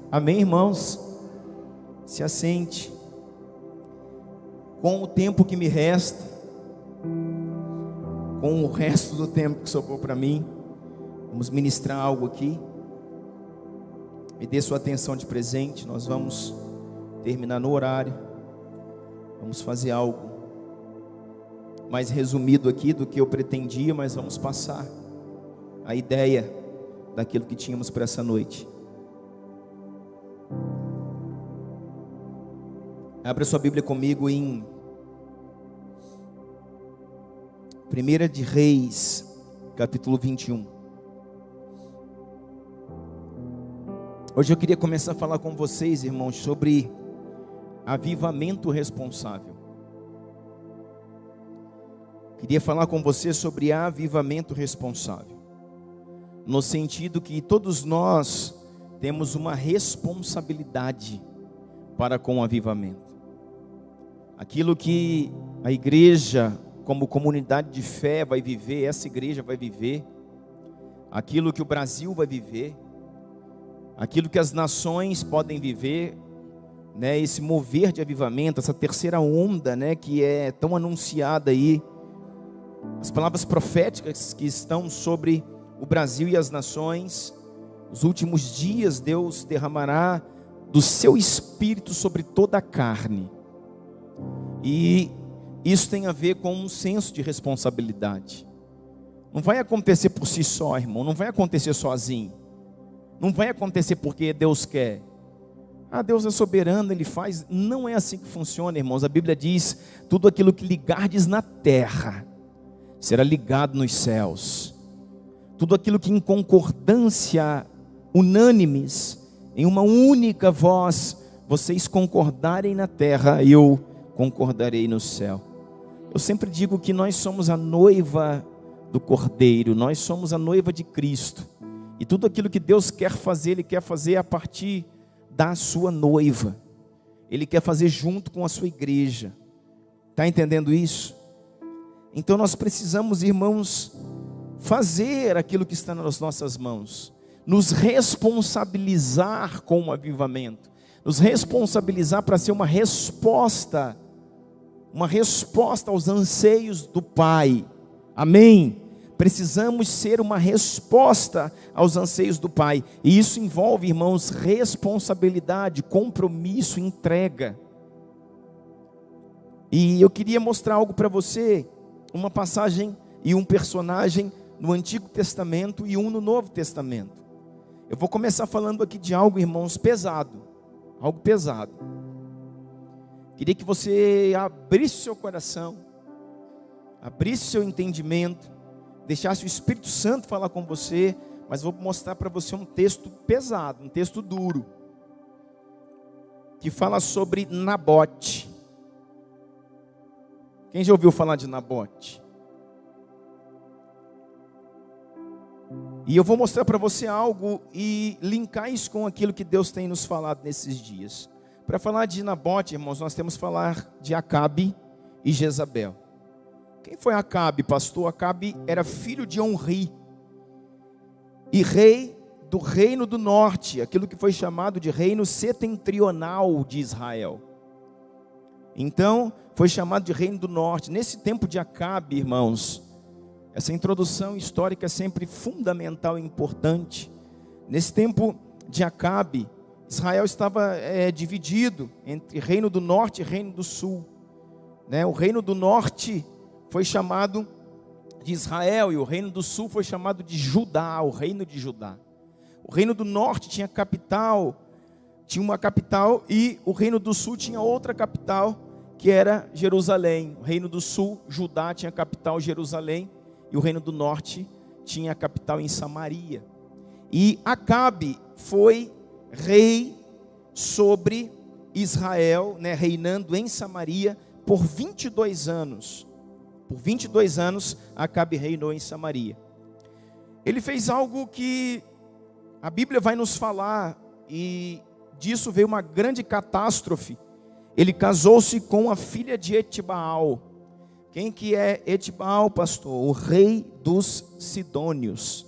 Amém, irmãos? Se assente. Com o tempo que me resta, com o resto do tempo que sobrou para mim, vamos ministrar algo aqui. Me dê sua atenção de presente. Nós vamos terminar no horário. Vamos fazer algo mais resumido aqui do que eu pretendia, mas vamos passar a ideia daquilo que tínhamos para essa noite. Abra sua Bíblia comigo em 1 de Reis, capítulo 21. Hoje eu queria começar a falar com vocês, irmãos, sobre avivamento responsável. Queria falar com você sobre avivamento responsável, no sentido que todos nós temos uma responsabilidade para com o avivamento. Aquilo que a igreja, como comunidade de fé, vai viver, essa igreja vai viver, aquilo que o Brasil vai viver, aquilo que as nações podem viver, né, esse mover de avivamento, essa terceira onda, né, que é tão anunciada aí, as palavras proféticas que estão sobre o Brasil e as nações. Nos últimos dias Deus derramará do seu Espírito sobre toda a carne, e isso tem a ver com um senso de responsabilidade. Não vai acontecer por si só, irmão, não vai acontecer sozinho, não vai acontecer porque Deus quer. Deus é soberano, Ele faz. Não é assim que funciona, irmãos. A Bíblia diz: tudo aquilo que ligardes na terra será ligado nos céus. Tudo aquilo que em concordância, unânimes, em uma única voz, vocês concordarem na terra, eu concordarei no céu. Eu sempre digo que nós somos a noiva do Cordeiro, nós somos a noiva de Cristo, e tudo aquilo que Deus quer fazer, Ele quer fazer a partir da sua noiva, Ele quer fazer junto com a sua igreja. Está entendendo isso? Então nós precisamos, irmãos, fazer aquilo que está nas nossas mãos, nos responsabilizar com o avivamento, nos responsabilizar para ser uma resposta aos anseios do Pai. Amém? Precisamos ser uma resposta aos anseios do Pai, e isso envolve, irmãos, responsabilidade, compromisso, entrega. E eu queria mostrar algo para você, uma passagem e um personagem no Antigo Testamento e um no Novo Testamento. Eu vou começar falando aqui de algo, irmãos, pesado, algo pesado. Queria que você abrisse seu coração, abrisse seu entendimento, deixasse o Espírito Santo falar com você, mas vou mostrar para você um texto pesado, um texto duro, que fala sobre Nabote. Quem já ouviu falar de Nabote? E eu vou mostrar para você algo e linkar isso com aquilo que Deus tem nos falado nesses dias. Para falar de Nabote, irmãos, nós temos que falar de Acabe e Jezabel. Quem foi Acabe, pastor? Acabe era filho de Onri e rei do reino do norte, aquilo que foi chamado de reino setentrional de Israel. Então, foi chamado de reino do norte. Nesse tempo de Acabe, irmãos, essa introdução histórica é sempre fundamental e importante. Nesse tempo de Acabe, Israel estava dividido entre reino do norte e reino do sul, né? O reino do norte foi chamado de Israel e o reino do sul foi chamado de Judá, o reino de Judá. O reino do norte tinha uma capital, e o reino do sul tinha outra capital, que era Jerusalém. O reino do sul, Judá, tinha a capital Jerusalém, e o reino do norte tinha a capital em Samaria. E Acabe foi rei sobre Israel, né, reinando em Samaria por 22 anos. Por 22 anos, Acabe reinou em Samaria. Ele fez algo que a Bíblia vai nos falar, e disso veio uma grande catástrofe. Ele casou-se com a filha de Etibaal. Quem que é Etibaal, pastor? O rei dos Sidônios.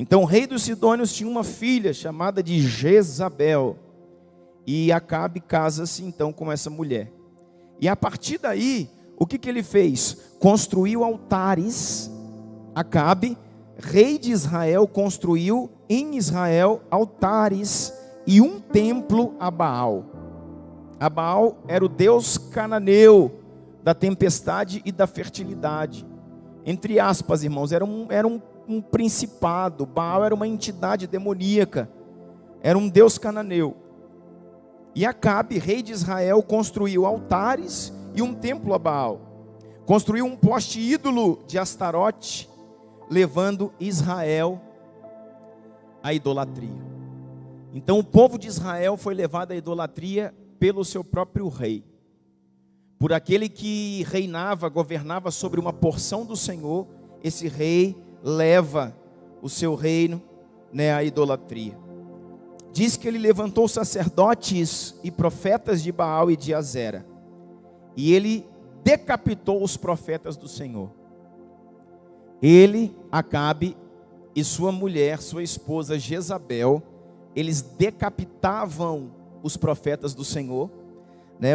Então o rei dos Sidônios tinha uma filha chamada de Jezabel, e Acabe casa-se então com essa mulher. E a partir daí, o que ele fez? Construiu altares. Acabe, rei de Israel, construiu em Israel altares e um templo a Baal. A Baal era o deus cananeu da tempestade e da fertilidade. Entre aspas, irmãos, era um principado. Baal era uma entidade demoníaca, era um deus cananeu. E Acabe, rei de Israel, construiu altares e um templo a Baal. Construiu um poste ídolo de Astarote, levando Israel à idolatria. Então o povo de Israel foi levado à idolatria pelo seu próprio rei, por aquele que reinava, governava sobre uma porção do Senhor. Esse rei leva o seu reino, à idolatria. Diz que ele levantou sacerdotes e profetas de Baal e de Azera, e ele decapitou os profetas do Senhor. Ele, Acabe, e sua mulher, sua esposa Jezabel, eles decapitavam os profetas do Senhor.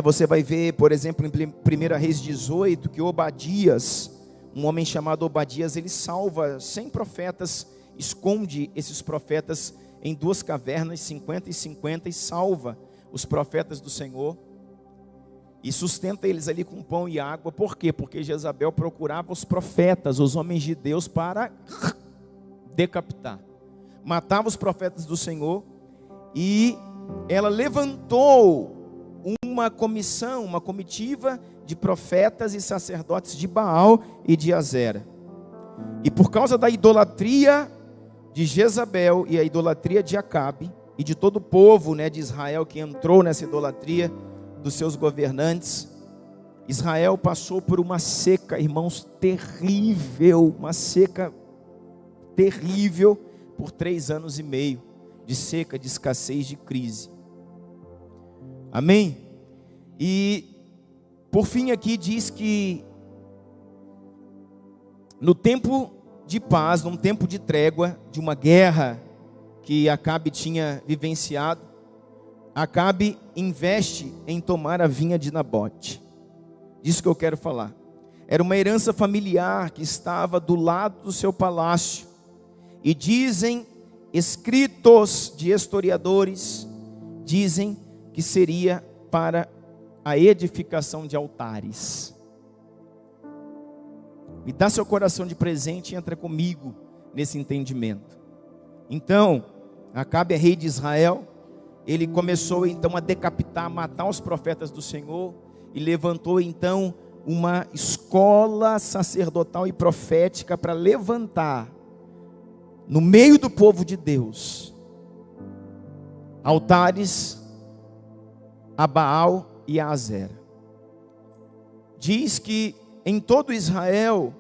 Você vai ver, por exemplo, em 1 Reis 18, que Obadias, um homem chamado Obadias, ele salva 100 profetas, esconde esses profetas em 2 cavernas, 50 e 50, e salva os profetas do Senhor, e sustenta eles ali com pão e água. Por quê? Porque Jezabel procurava os profetas, os homens de Deus, para decapitar. Matava os profetas do Senhor, e ela levantou uma comissão, uma comitiva de profetas e sacerdotes de Baal e de Azera. E por causa da idolatria de Jezabel e a idolatria de Acabe e de todo o povo, de Israel que entrou nessa idolatria dos seus governantes, Israel passou por uma seca, irmãos, terrível, uma seca terrível por 3 anos e meio de seca, de escassez, de crise. Amém? E por fim aqui diz que no tempo de paz, num tempo de trégua, de uma guerra que Acabe tinha vivenciado, Acabe investe em tomar a vinha de Nabote. Disso que eu quero falar. Era uma herança familiar que estava do lado do seu palácio, e dizem escritos de historiadores, dizem que seria para a edificação de altares. Me dá seu coração de presente e entra comigo nesse entendimento. Então, Acabe é rei de Israel. Ele começou então a decapitar, a matar os profetas do Senhor, e levantou então uma escola sacerdotal e profética para levantar no meio do povo de Deus altares a Baal e a Azera. Diz que em todo Israel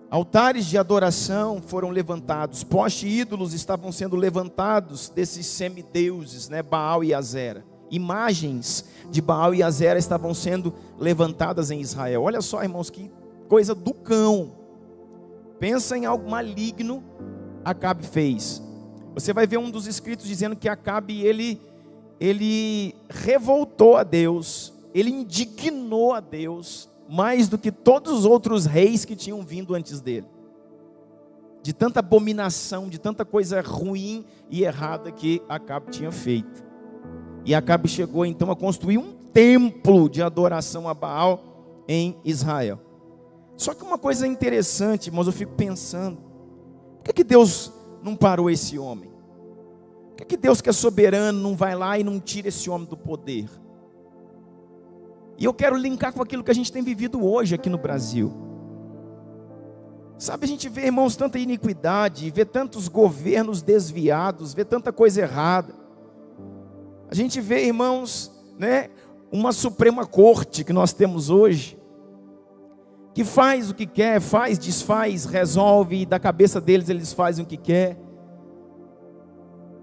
altares de adoração foram levantados, postes ídolos estavam sendo levantados desses semideuses, Baal e Azera. Imagens de Baal e Azera estavam sendo levantadas em Israel. Olha só, irmãos, que coisa do cão. Pensa em algo maligno Acabe fez. Você vai ver um dos escritos dizendo que Acabe, ele revoltou a Deus, ele indignou a Deus, mais do que todos os outros reis que tinham vindo antes dele. De tanta abominação, de tanta coisa ruim e errada que Acabe tinha feito. E Acabe chegou então a construir um templo de adoração a Baal em Israel. Só que uma coisa interessante, irmãos, eu fico pensando, por que Deus não parou esse homem? Por que Deus, que é soberano, não vai lá e não tira esse homem do poder? E eu quero linkar com aquilo que a gente tem vivido hoje aqui no Brasil. Sabe, a gente vê, irmãos, tanta iniquidade, vê tantos governos desviados, vê tanta coisa errada. A gente vê, irmãos, uma Suprema Corte que nós temos hoje, que faz o que quer, faz, desfaz, resolve, e da cabeça deles eles fazem o que quer.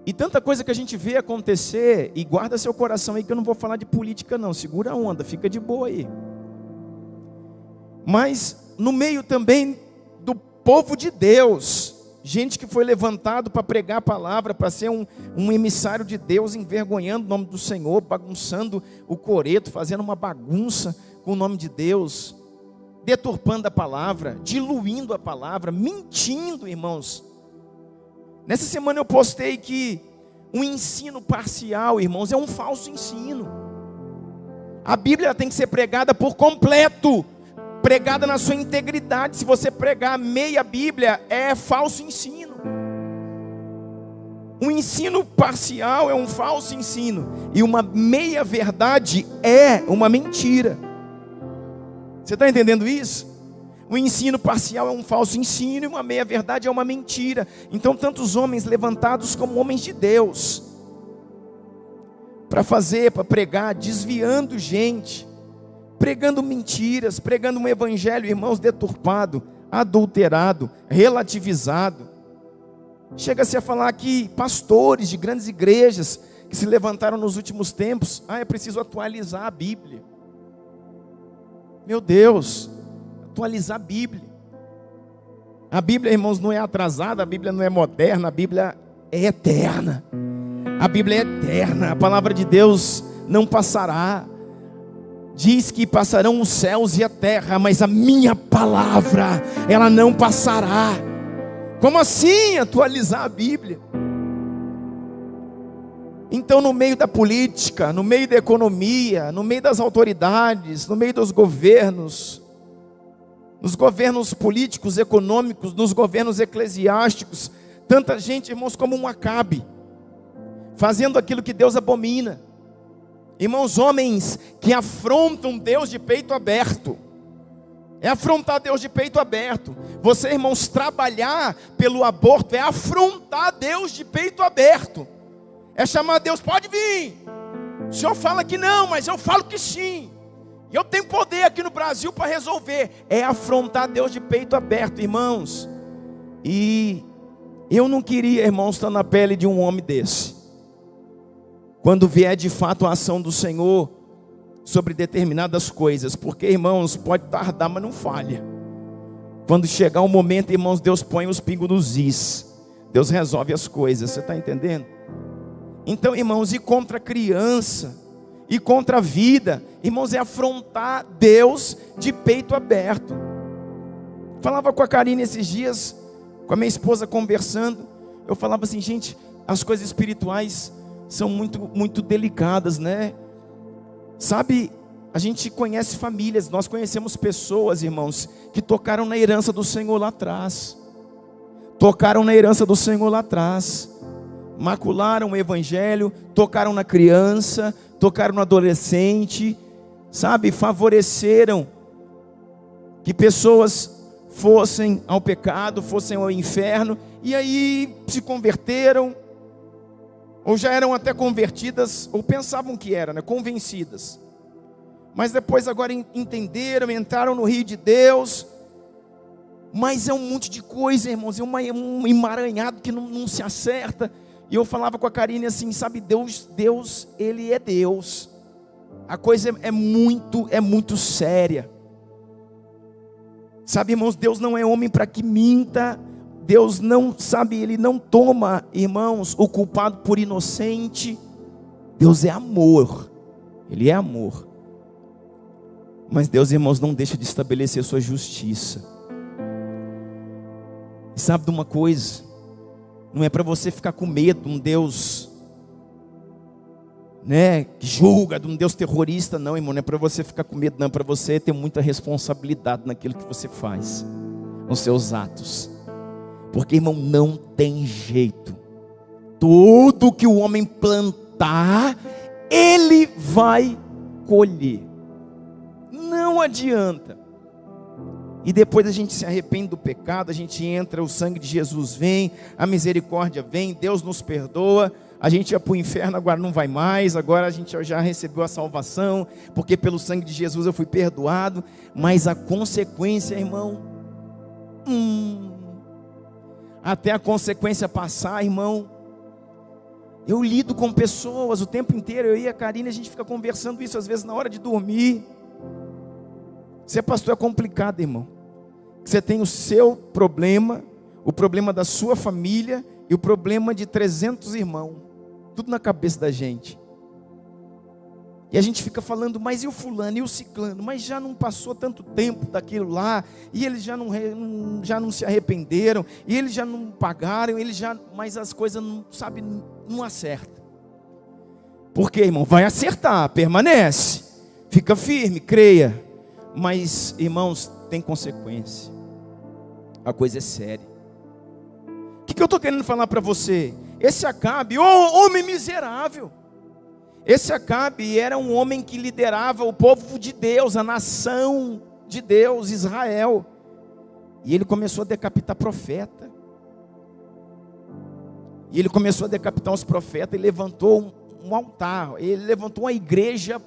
E tanta coisa que a gente vê acontecer, e guarda seu coração aí que eu não vou falar de política não, segura a onda, fica de boa aí. Mas no meio também do povo de Deus, gente que foi levantado para pregar a palavra, para ser um emissário de Deus, envergonhando o nome do Senhor, bagunçando o coreto, fazendo uma bagunça com o nome de Deus, deturpando a palavra, diluindo a palavra, mentindo, irmãos. Nessa semana eu postei que um ensino parcial, irmãos, é um falso ensino. A Bíblia tem que ser pregada por completo, pregada na sua integridade. Se você pregar meia Bíblia, é falso ensino. Um ensino parcial é um falso ensino, e uma meia verdade é uma mentira. Você está entendendo isso? O ensino parcial é um falso ensino, e uma meia verdade é uma mentira. Então tantos homens levantados como homens de Deus, para pregar, desviando gente, pregando mentiras, pregando um evangelho, irmãos, deturpado, adulterado, relativizado. Chega-se a falar que pastores de grandes igrejas que se levantaram nos últimos tempos, é preciso atualizar a Bíblia. Meu Deus, atualizar a Bíblia. A Bíblia, irmãos, não é atrasada, a Bíblia não é moderna, a Bíblia é eterna. A Bíblia é eterna, a palavra de Deus não passará. Diz que passarão os céus e a terra, mas a minha palavra, ela não passará. Como assim atualizar a Bíblia? Então, no meio da política, no meio da economia, no meio das autoridades, no meio dos governos, nos governos políticos, econômicos, nos governos eclesiásticos, tanta gente, irmãos, como um Acabe, fazendo aquilo que Deus abomina. Irmãos, homens que afrontam Deus de peito aberto. É afrontar Deus de peito aberto. Você, irmãos, trabalhar pelo aborto é afrontar Deus de peito aberto. É chamar Deus, pode vir. O Senhor fala que não, mas eu falo que sim. Eu tenho poder aqui no Brasil para resolver. É afrontar Deus de peito aberto, irmãos. E eu não queria, irmãos, estar na pele de um homem desse. Quando vier de fato a ação do Senhor sobre determinadas coisas, porque, irmãos, pode tardar, mas não falha. Quando chegar o momento, irmãos, Deus põe os pingos nos is, Deus resolve as coisas, você está entendendo? Então, irmãos, e contra a criança, e contra a vida, irmãos, é afrontar Deus de peito aberto. Falava com a Karine esses dias, com a minha esposa conversando, eu falava assim, gente, as coisas espirituais são muito delicadas, né? Sabe, a gente conhece famílias, nós conhecemos pessoas, irmãos, que tocaram na herança do Senhor lá atrás. Tocaram na herança do Senhor lá atrás. Macularam o evangelho, tocaram na criança, tocaram no adolescente, sabe, favoreceram que pessoas fossem ao pecado, fossem ao inferno, e aí se converteram, ou já eram até convertidas, ou pensavam que eram, né, convencidas. Mas depois agora entenderam, entraram no rio de Deus. Mas é um monte de coisa, irmãos, é um emaranhado que não se acerta. E eu falava com a Karine assim, sabe, Deus, Ele é Deus. A coisa é muito séria. Sabe, irmãos, Deus não é homem para que minta. Deus não, sabe, Ele não toma, irmãos, o culpado por inocente. Deus é amor, Ele é amor. Mas Deus, irmãos, não deixa de estabelecer sua justiça. E sabe de uma coisa? Não é para você ficar com medo de um Deus, né, que julga, de um Deus terrorista, não, irmão. Não é para você ficar com medo, não. É para você ter muita responsabilidade naquilo que você faz, nos seus atos. Porque, irmão, não tem jeito. Tudo que o homem plantar, ele vai colher. Não adianta. E depois a gente se arrepende do pecado, a gente entra, o sangue de Jesus vem, a misericórdia vem, Deus nos perdoa, a gente ia para o inferno, agora não vai mais, agora a gente já recebeu a salvação, porque pelo sangue de Jesus eu fui perdoado. Mas a consequência, irmão, até a consequência passar, irmão, eu lido com pessoas o tempo inteiro, eu e a Karine, a gente fica conversando isso às vezes na hora de dormir. Ser pastor é complicado, irmão. Você tem o seu problema, o problema da sua família e o problema de 300 irmãos. Tudo na cabeça da gente. E a gente fica falando, mas e o fulano, e o ciclano? Mas já não passou tanto tempo daquilo lá, e eles já não se arrependeram, e eles já não pagaram, mas as coisas, não acertam. Por quê, irmão? Vai acertar, permanece, fica firme, creia. Mas, irmãos, tem consequência. A coisa é séria. O que eu estou querendo falar para você? Esse Acabe, homem miserável. Esse Acabe era um homem que liderava o povo de Deus, a nação de Deus, Israel. E ele começou a decapitar profeta. E ele começou a decapitar os profetas e levantou um altar. Ele levantou uma igreja,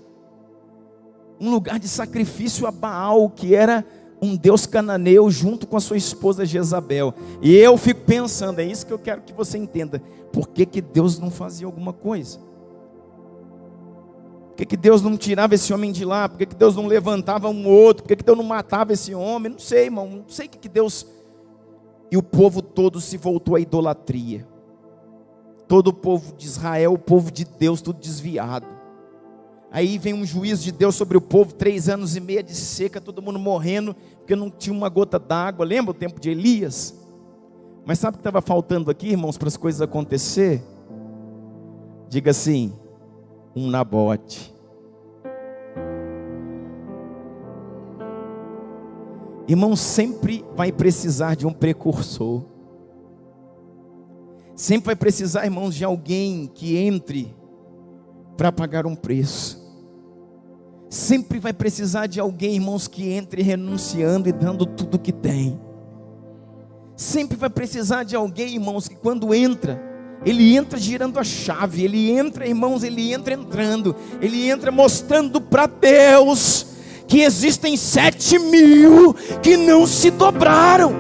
um lugar de sacrifício a Baal, que era um deus cananeu, junto com a sua esposa Jezabel. E eu fico pensando, é isso que eu quero que você entenda. Por que Deus não fazia alguma coisa? Por que Deus não tirava esse homem de lá? Por que Deus não levantava um outro? Por que Deus não matava esse homem? Não sei, irmão, não sei o que Deus... E o povo todo se voltou à idolatria. Todo o povo de Israel, o povo de Deus, tudo desviado. Aí vem um juízo de Deus sobre o povo, 3 anos e meio de seca, todo mundo morrendo, porque não tinha uma gota d'água. Lembra o tempo de Elias? Mas sabe o que estava faltando aqui, irmãos, para as coisas acontecer? Diga assim, um Nabote. Irmão, sempre vai precisar de um precursor. Sempre vai precisar, irmãos, de alguém que entre para pagar um preço. Sempre vai precisar de alguém, irmãos, que entre renunciando e dando tudo que tem. Sempre vai precisar de alguém, irmãos, que quando entra, ele entra girando a chave. Ele entra, irmãos, ele entra entrando. Ele entra mostrando para Deus que existem 7.000 que não se dobraram.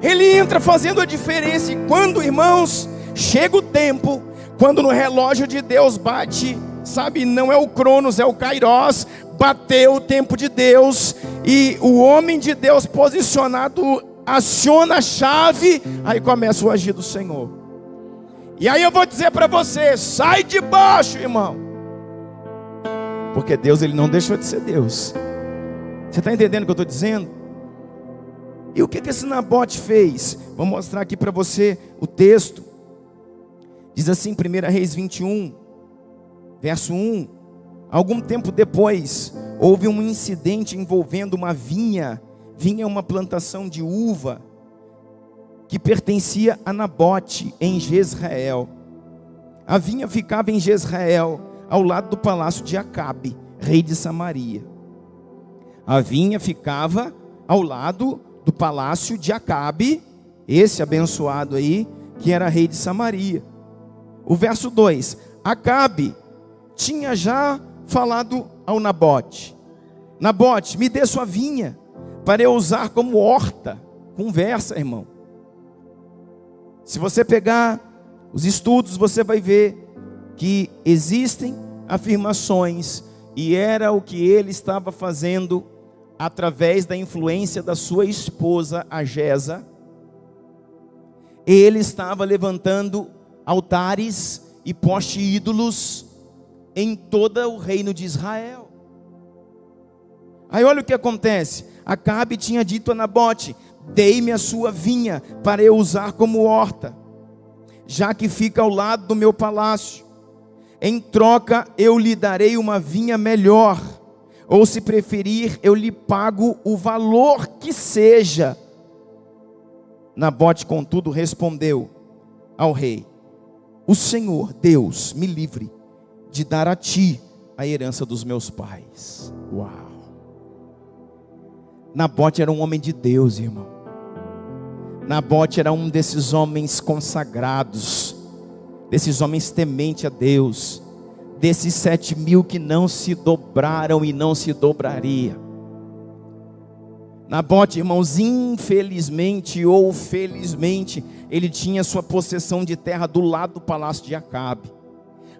Ele entra fazendo a diferença. E quando, irmãos, chega o tempo, quando no relógio de Deus bate, sabe, não é o Cronos, é o Kairos, bateu o tempo de Deus, e o homem de Deus posicionado aciona a chave, aí começa o agir do Senhor. E aí eu vou dizer para você, sai de baixo, irmão, porque Deus, ele não deixou de ser Deus. Você está entendendo o que eu estou dizendo? E o que esse Nabote fez? Vou mostrar aqui para você o texto. Diz assim, 1 Reis 21, verso 1. Algum tempo depois, houve um incidente envolvendo uma vinha. Vinha é uma plantação de uva que pertencia a Nabote em Jezreel. A vinha ficava em Jezreel, ao lado do palácio de Acabe, rei de Samaria. A vinha ficava ao lado do palácio de Acabe, esse abençoado aí, que era rei de Samaria. O verso 2, Acabe tinha já falado ao Nabote: Nabote, me dê sua vinha, para eu usar como horta. Conversa, irmão. Se você pegar os estudos, você vai ver que existem afirmações, e era o que ele estava fazendo através da influência da sua esposa, a Jeza. Ele estava levantando altares e poste ídolos em todo o reino de Israel. Aí olha o que acontece. Acabe tinha dito a Nabote: dei-me a sua vinha para eu usar como horta, já que fica ao lado do meu palácio. Em troca eu lhe darei uma vinha melhor, ou se preferir eu lhe pago o valor que seja. Nabote, contudo, respondeu ao rei: o Senhor Deus me livre de dar a ti a herança dos meus pais. Uau! Nabote era um homem de Deus, irmão. Nabote era um desses homens consagrados, desses homens tementes a Deus, desses 7.000 que não se dobraram e não se dobraria. Nabote, irmãos, infelizmente ou felizmente, ele tinha sua possessão de terra do lado do palácio de Acabe.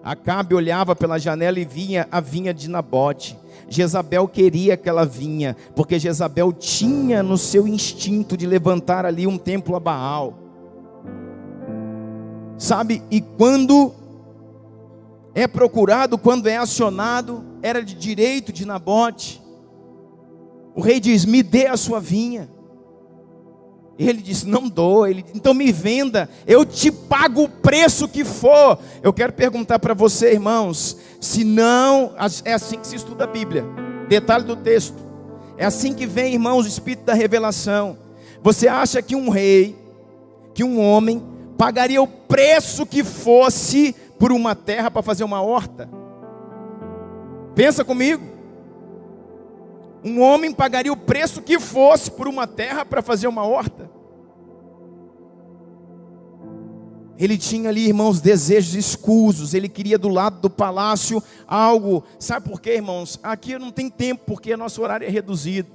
Acabe olhava pela janela e via a vinha de Nabote. Jezabel queria aquela vinha, porque Jezabel tinha no seu instinto de levantar ali um templo a Baal. Sabe, e quando é procurado, quando é acionado, era de direito de Nabote. O rei diz: me dê a sua vinha. Ele disse: não dou. Ele: então me venda, eu te pago o preço que for. Eu quero perguntar para você, irmãos, se não, é assim que se estuda a Bíblia, detalhe do texto, é assim que vem, irmãos, o Espírito da revelação. Você acha que um rei, que um homem, pagaria o preço que fosse por uma terra para fazer uma horta? Pensa comigo. Um homem pagaria o preço que fosse por uma terra para fazer uma horta? Ele tinha ali, irmãos, desejos escusos. Ele queria do lado do palácio algo. Sabe por quê, irmãos? Aqui eu não tenho tempo, porque nosso horário é reduzido.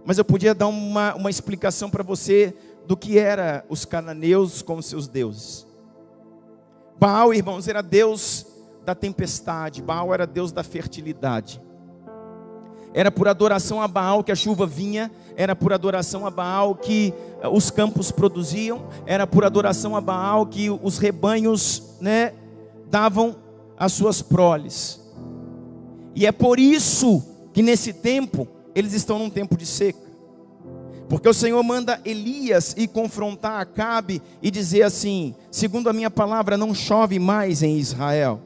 Mas eu podia dar uma explicação para você do que eram os cananeus como seus deuses. Baal, irmãos, era Deus da tempestade. Baal era Deus da fertilidade. Era por adoração a Baal que a chuva vinha. Era por adoração a Baal que os campos produziam. Era por adoração a Baal que os rebanhos, davam as suas proles. E é por isso que nesse tempo eles estão num tempo de seca. Porque o Senhor manda Elias ir confrontar Acabe e dizer assim: segundo a minha palavra, não chove mais em Israel.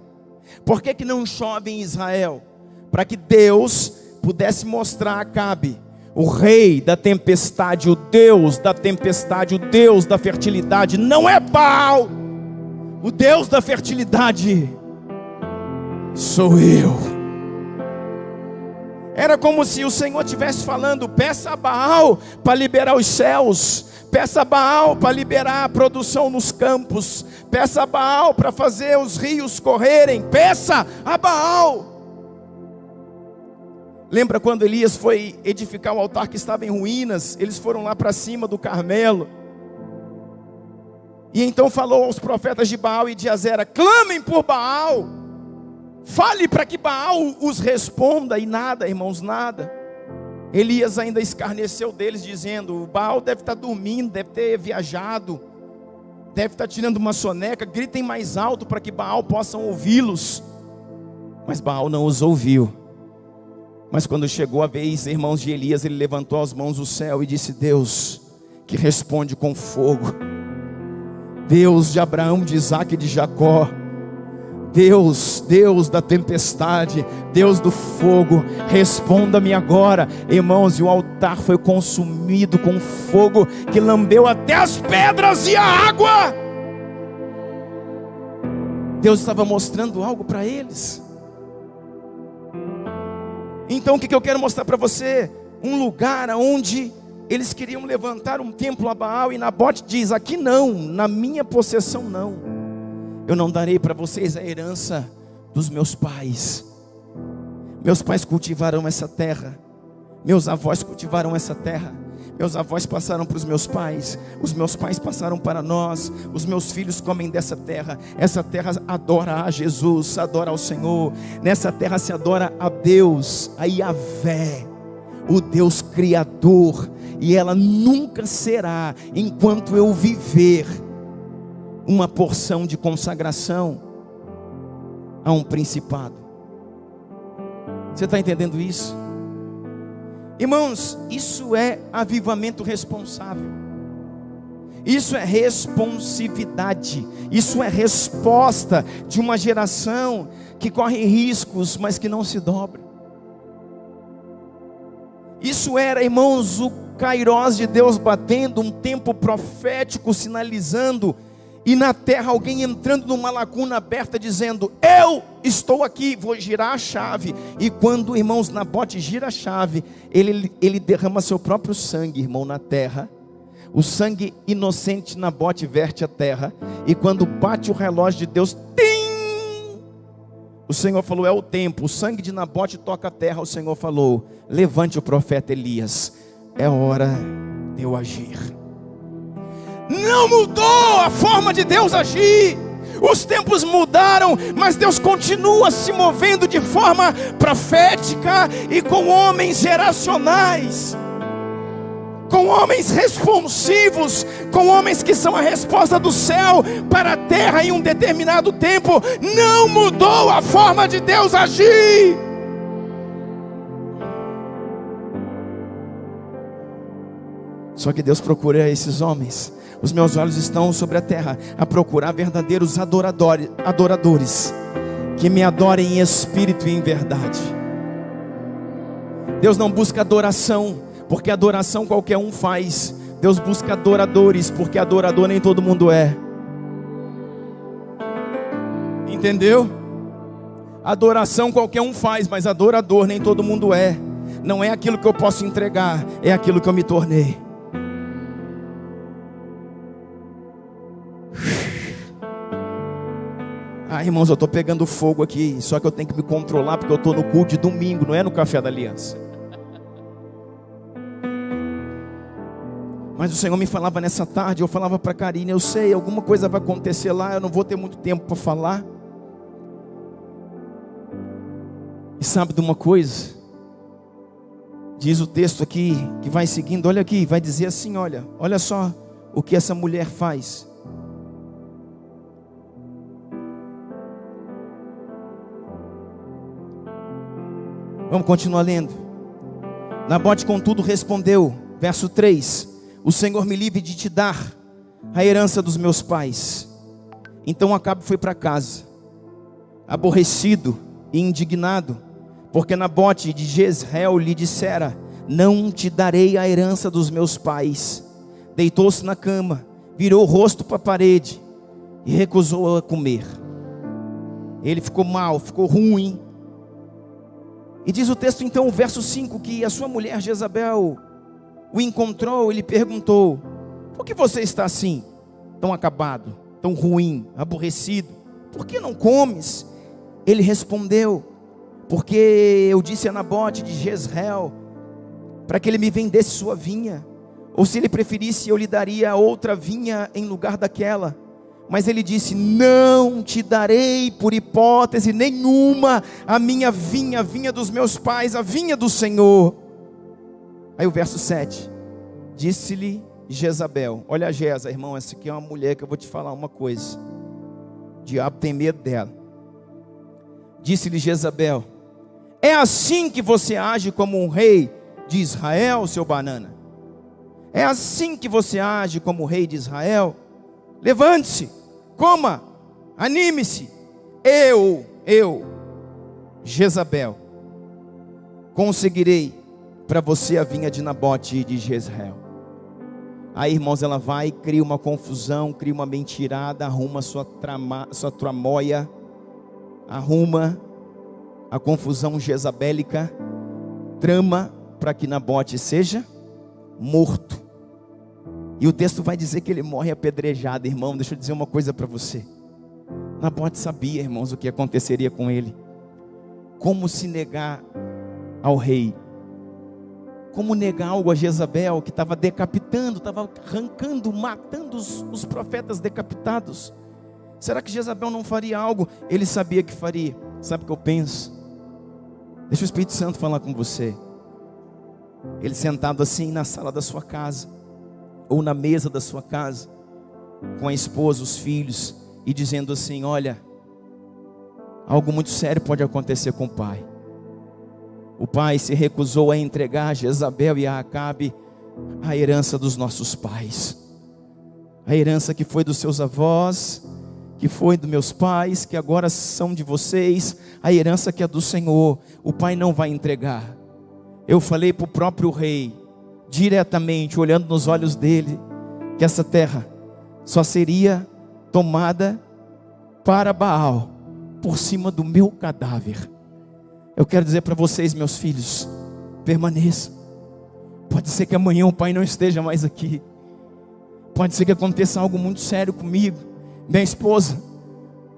Por que não chove em Israel? Para que Deus pudesse mostrar a Acabe, o rei da tempestade, o Deus da tempestade, o Deus da fertilidade, não é Baal. O Deus da fertilidade sou eu. Era como se o Senhor estivesse falando: peça a Baal para liberar os céus, peça a Baal para liberar a produção nos campos, peça a Baal para fazer os rios correrem, peça a Baal. Lembra quando Elias foi edificar o altar que estava em ruínas? Eles foram lá para cima do Carmelo. E então falou aos profetas de Baal e de Azera: clamem por Baal, fale para que Baal os responda. E nada, irmãos, nada. Elias ainda escarneceu deles, dizendo: o Baal deve estar dormindo, deve ter viajado, deve estar tirando uma soneca. Gritem mais alto para que Baal possam ouvi-los. Mas Baal não os ouviu. Mas quando chegou a vez, irmãos, de Elias, ele levantou as mãos do céu e disse: Deus que responde com fogo, Deus de Abraão, de Isaac e de Jacó, Deus da tempestade, Deus do fogo, responda-me agora. Irmãos, e o altar foi consumido com fogo que lambeu até as pedras e a água. Deus estava mostrando algo para eles. Então o que eu quero mostrar para você? Um lugar onde eles queriam levantar um templo a Baal, e Nabote diz: aqui não, na minha possessão não. Eu não darei para vocês a herança dos meus pais. Meus pais cultivaram essa terra, meus avós cultivaram essa terra, meus avós passaram para os meus pais passaram para nós, os meus filhos comem dessa terra. Essa terra adora a Jesus, adora ao Senhor. Nessa terra se adora a Deus, a Yahvé, o Deus Criador. E ela nunca será, enquanto eu viver, uma porção de consagração a um principado. Você está entendendo isso? Irmãos, isso é avivamento responsável. Isso é responsividade. Isso é resposta de uma geração que corre riscos, mas que não se dobra. Isso era, irmãos, o kairós de Deus batendo, um tempo profético sinalizando, e na terra alguém entrando numa lacuna aberta dizendo: eu estou aqui, vou girar a chave. E quando, irmãos, Nabote gira a chave, ele derrama seu próprio sangue, irmão, na terra. O sangue inocente de Nabote verte a terra. E quando bate o relógio de Deus, tim! O Senhor falou: é o tempo. O sangue de Nabote toca a terra. O Senhor falou: levante o profeta Elias, é hora de eu agir. Não mudou a forma de Deus agir. Os tempos mudaram, mas Deus continua se movendo de forma profética e com homens geracionais, com homens responsivos, com homens que são a resposta do céu para a terra em um determinado tempo. Não mudou a forma de Deus agir. Só que Deus procura esses homens. Os meus olhos estão sobre a terra a procurar verdadeiros adoradores, que me adorem em espírito e em verdade. Deus não busca adoração, porque adoração qualquer um faz. Deus busca adoradores, porque adorador nem todo mundo é. Entendeu? Adoração qualquer um faz, mas adorador nem todo mundo é. Não é aquilo que eu posso entregar, é aquilo que eu me tornei. Irmãos, eu estou pegando fogo aqui, só que eu tenho que me controlar, porque eu estou no culto de domingo, não é no Café da Aliança. Mas o Senhor me falava nessa tarde, eu falava para a Karine, eu sei, alguma coisa vai acontecer lá, eu não vou ter muito tempo para falar. E sabe de uma coisa? Diz o texto aqui, que vai seguindo, olha aqui, vai dizer assim, olha só o que essa mulher faz. Vamos continuar lendo. Nabote contudo respondeu, verso 3: o Senhor me livre de te dar a herança dos meus pais. Então Acabe foi para casa, aborrecido e indignado, porque Nabote de Jezreel lhe dissera: não te darei a herança dos meus pais. Deitou-se na cama, virou o rosto para a parede e recusou a comer. Ele ficou mal, ficou ruim. E diz o texto então, o verso 5, que a sua mulher Jezabel o encontrou e lhe perguntou: por que você está assim, tão acabado, tão ruim, aborrecido? Por que não comes? Ele respondeu: porque eu disse a Nabote de Jezreel para que ele me vendesse sua vinha, ou se ele preferisse eu lhe daria outra vinha em lugar daquela. Mas ele disse: não te darei por hipótese nenhuma a minha vinha, a vinha dos meus pais, a vinha do Senhor. Aí o verso 7, disse-lhe Jezabel, olha a Jeza, irmão, essa aqui é uma mulher que eu vou te falar uma coisa, o diabo tem medo dela. Disse-lhe Jezabel: é assim que você age como um rei de Israel, seu banana? É assim que você age como o rei de Israel? Levante-se, coma, anime-se. Eu, Jezabel, conseguirei para você a vinha de Nabote de Jezreel. Aí, irmãos, ela vai, cria uma confusão, cria uma mentirada, arruma sua tramóia, arruma a confusão jezabélica, trama para que Nabote seja morto. E o texto vai dizer que ele morre apedrejado. Irmão, deixa eu dizer uma coisa para você. Nabote sabia, irmãos, o que aconteceria com ele. Como se negar ao rei? Como negar algo a Jezabel, que estava decapitando, estava arrancando, matando os profetas decapitados? Será que Jezabel não faria algo? Ele sabia que faria. Sabe o que eu penso? Deixa o Espírito Santo falar com você. Ele sentado assim na sala da sua casa, ou na mesa da sua casa, com a esposa, os filhos, e dizendo assim: olha, algo muito sério pode acontecer com o pai. O pai se recusou a entregar a Jezabel e a Acabe a herança dos nossos pais, a herança que foi dos seus avós, que foi dos meus pais, que agora são de vocês, a herança que é do Senhor. O pai não vai entregar. Eu falei para o próprio rei, diretamente, olhando nos olhos dele, que essa terra só seria tomada para Baal, por cima do meu cadáver. Eu quero dizer para vocês, meus filhos, permaneçam. Pode ser que amanhã o pai não esteja mais aqui. Pode ser que aconteça algo muito sério comigo, minha esposa.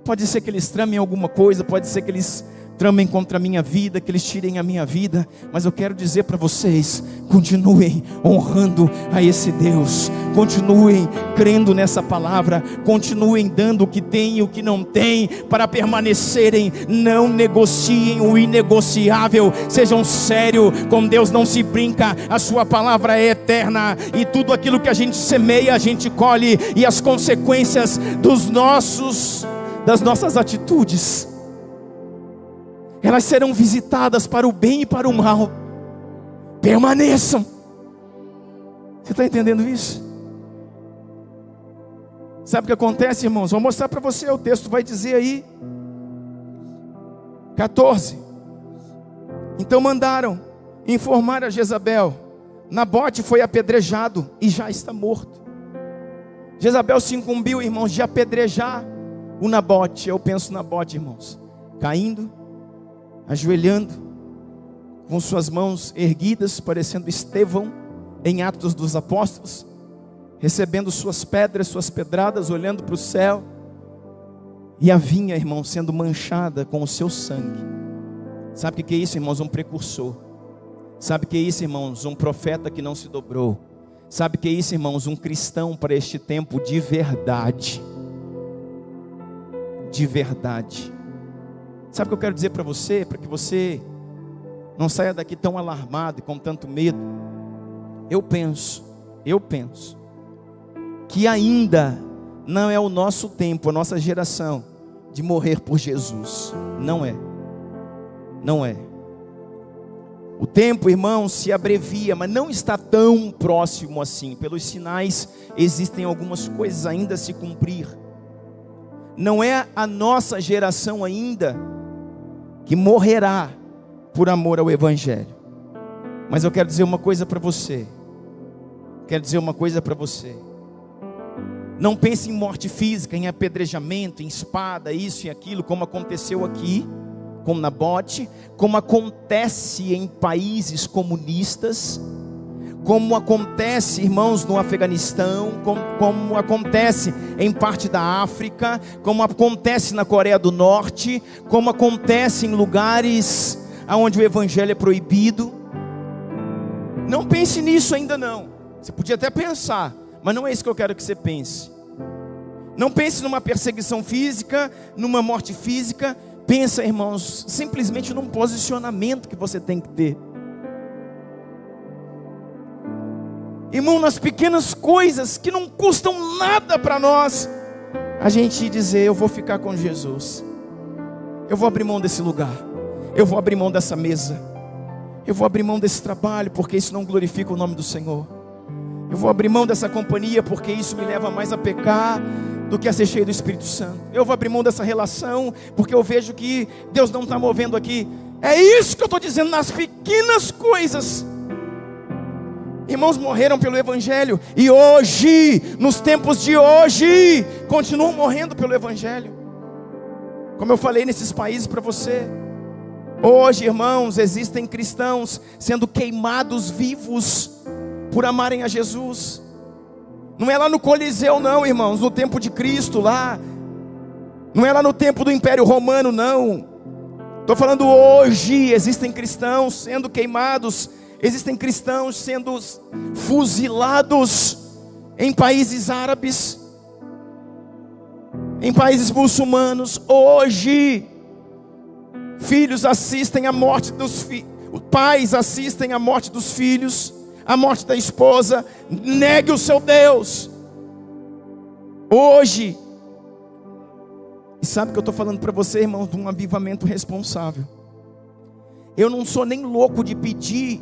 Pode ser que eles tramem alguma coisa, pode ser que eles tramem contra a minha vida, que eles tirem a minha vida, mas eu quero dizer para vocês: continuem honrando a esse Deus, continuem crendo nessa palavra, continuem dando o que tem e o que não tem, para permanecerem. Não negociem o inegociável, sejam sérios com Deus, não se brinca. A sua palavra é eterna, e tudo aquilo que a gente semeia, a gente colhe, e as consequências das nossas atitudes, elas serão visitadas para o bem e para o mal. Permaneçam. Você está entendendo isso? Sabe o que acontece, irmãos? Vou mostrar para você, o texto vai dizer aí, 14. Então mandaram informar a Jezabel: Nabote foi apedrejado e já está morto. Jezabel se incumbiu, irmãos, de apedrejar o Nabote. Eu penso Nabote, irmãos, caindo, ajoelhando, com suas mãos erguidas, parecendo Estevão em Atos dos Apóstolos, recebendo suas pedras, suas pedradas, olhando para o céu, e a vinha, irmão, sendo manchada com o seu sangue. Sabe o que é isso, irmãos? Um precursor. Sabe o que é isso, irmãos? Um profeta que não se dobrou. Sabe o que é isso, irmãos? Um cristão para este tempo de verdade. De verdade. Sabe o que eu quero dizer para você? Para que você não saia daqui tão alarmado e com tanto medo. Eu penso que ainda não é o nosso tempo, a nossa geração, de morrer por Jesus. Não é. O tempo, irmão, se abrevia, mas não está tão próximo assim. Pelos sinais, existem algumas coisas ainda a se cumprir. Não é a nossa geração ainda que morrerá por amor ao Evangelho. Mas eu quero dizer uma coisa para você. Não pense em morte física, em apedrejamento, em espada, isso e aquilo, como aconteceu aqui com Nabote, como acontece em países comunistas, como acontece, irmãos, no Afeganistão, como acontece em parte da África, como acontece na Coreia do Norte, como acontece em lugares onde o Evangelho é proibido. Não pense nisso ainda não. Você podia até pensar, mas não é isso que eu quero que você pense. Não pense numa perseguição física, numa morte física. Pensa, irmãos, simplesmente num posicionamento que você tem que ter. Irmão, nas pequenas coisas que não custam nada para nós, a gente dizer: eu vou ficar com Jesus, eu vou abrir mão desse lugar, eu vou abrir mão dessa mesa, eu vou abrir mão desse trabalho, porque isso não glorifica o nome do Senhor. Eu vou abrir mão dessa companhia, porque isso me leva mais a pecar do que a ser cheio do Espírito Santo. Eu vou abrir mão dessa relação, porque eu vejo que Deus não está movendo aqui. É isso que eu estou dizendo, nas pequenas coisas. Irmãos morreram pelo Evangelho, e hoje, nos tempos de hoje, continuam morrendo pelo Evangelho. Como eu falei nesses países para você, hoje, irmãos, existem cristãos sendo queimados vivos por amarem a Jesus. Não é lá no Coliseu não, irmãos, no tempo de Cristo lá. Não é lá no tempo do Império Romano não. Estou falando hoje, existem cristãos sendo queimados, existem cristãos sendo fuzilados em países árabes, em países muçulmanos. Hoje, filhos assistem à morte dos filhos, pais assistem à morte dos filhos, a morte da esposa. Negue o seu Deus hoje. E sabe o que eu estou falando para você, irmãos, de um avivamento responsável. Eu não sou nem louco de pedir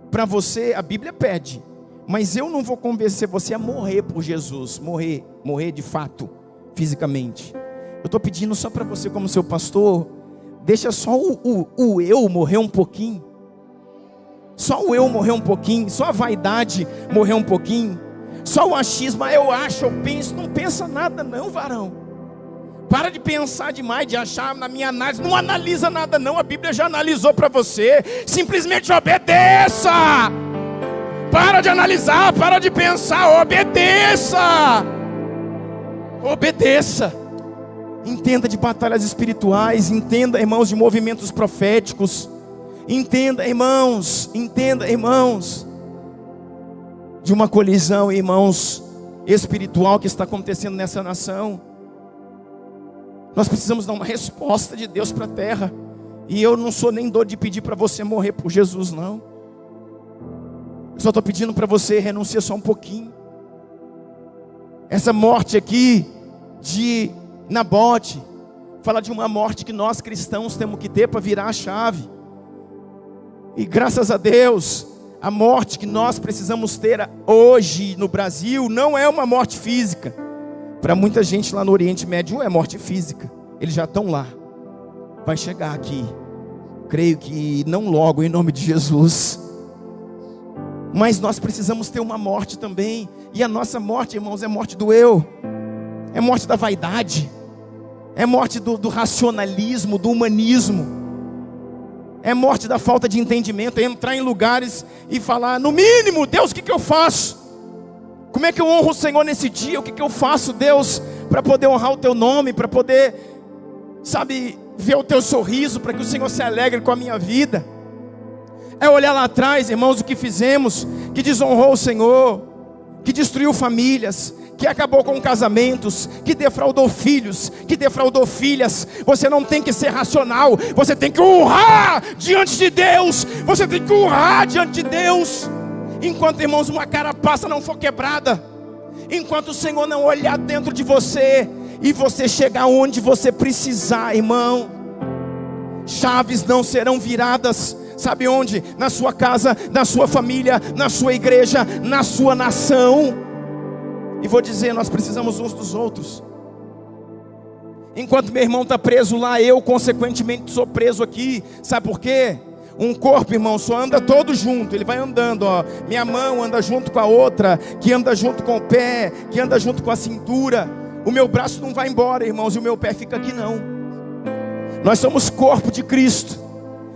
para você, a Bíblia pede, mas eu não vou convencer você a morrer por Jesus, morrer de fato, fisicamente. Eu estou pedindo só para você, como seu pastor, deixa só o eu morrer um pouquinho. Só o eu morrer um pouquinho, só a vaidade morrer um pouquinho, só o achismo, eu acho, eu penso. Não pensa nada não, varão. Para de pensar demais, de achar na minha análise. Não analisa nada não, a Bíblia já analisou para você. Simplesmente obedeça. Para de analisar, para de pensar, obedeça. Obedeça. Entenda de batalhas espirituais, entenda, irmãos, de movimentos proféticos. Entenda, irmãos, de uma colisão, irmãos, espiritual que está acontecendo nessa nação. Nós precisamos dar uma resposta de Deus para a terra. E eu não sou nem dor de pedir para você morrer por Jesus, não. Eu só estou pedindo para você renunciar só um pouquinho. Essa morte aqui de Nabote fala de uma morte que nós cristãos temos que ter para virar a chave. E graças a Deus, a morte que nós precisamos ter hoje no Brasil não é uma morte física. Para muita gente lá no Oriente Médio é morte física. Eles já estão lá. Vai chegar aqui. Creio que não logo, em nome de Jesus. Mas nós precisamos ter uma morte também. E a nossa morte, irmãos, é morte do eu. É morte da vaidade. É morte do racionalismo, do humanismo. É morte da falta de entendimento. É entrar em lugares e falar, no mínimo, Deus, o que eu faço? Como é que eu honro o Senhor nesse dia? O que eu faço, Deus, para poder honrar o teu nome? Para poder, sabe, ver o teu sorriso, para que o Senhor se alegre com a minha vida. É olhar lá atrás, irmãos, o que fizemos, que desonrou o Senhor, que destruiu famílias, que acabou com casamentos, que defraudou filhos, que defraudou filhas. Você não tem que ser racional, você tem que honrar diante de Deus. Você tem que honrar diante de Deus. Enquanto, irmãos, uma carapaça não for quebrada, enquanto o Senhor não olhar dentro de você e você chegar onde você precisar, irmão, chaves não serão viradas. Sabe onde? Na sua casa, na sua família, na sua igreja, na sua nação. E vou dizer, nós precisamos uns dos outros. Enquanto meu irmão está preso lá, eu consequentemente sou preso aqui. Sabe por quê? Um corpo, irmão, só anda todo junto. Ele vai andando, ó. Minha mão anda junto com a outra, que anda junto com o pé, que anda junto com a cintura. O meu braço não vai embora, irmãos, e o meu pé fica aqui não. Nós somos corpo de Cristo.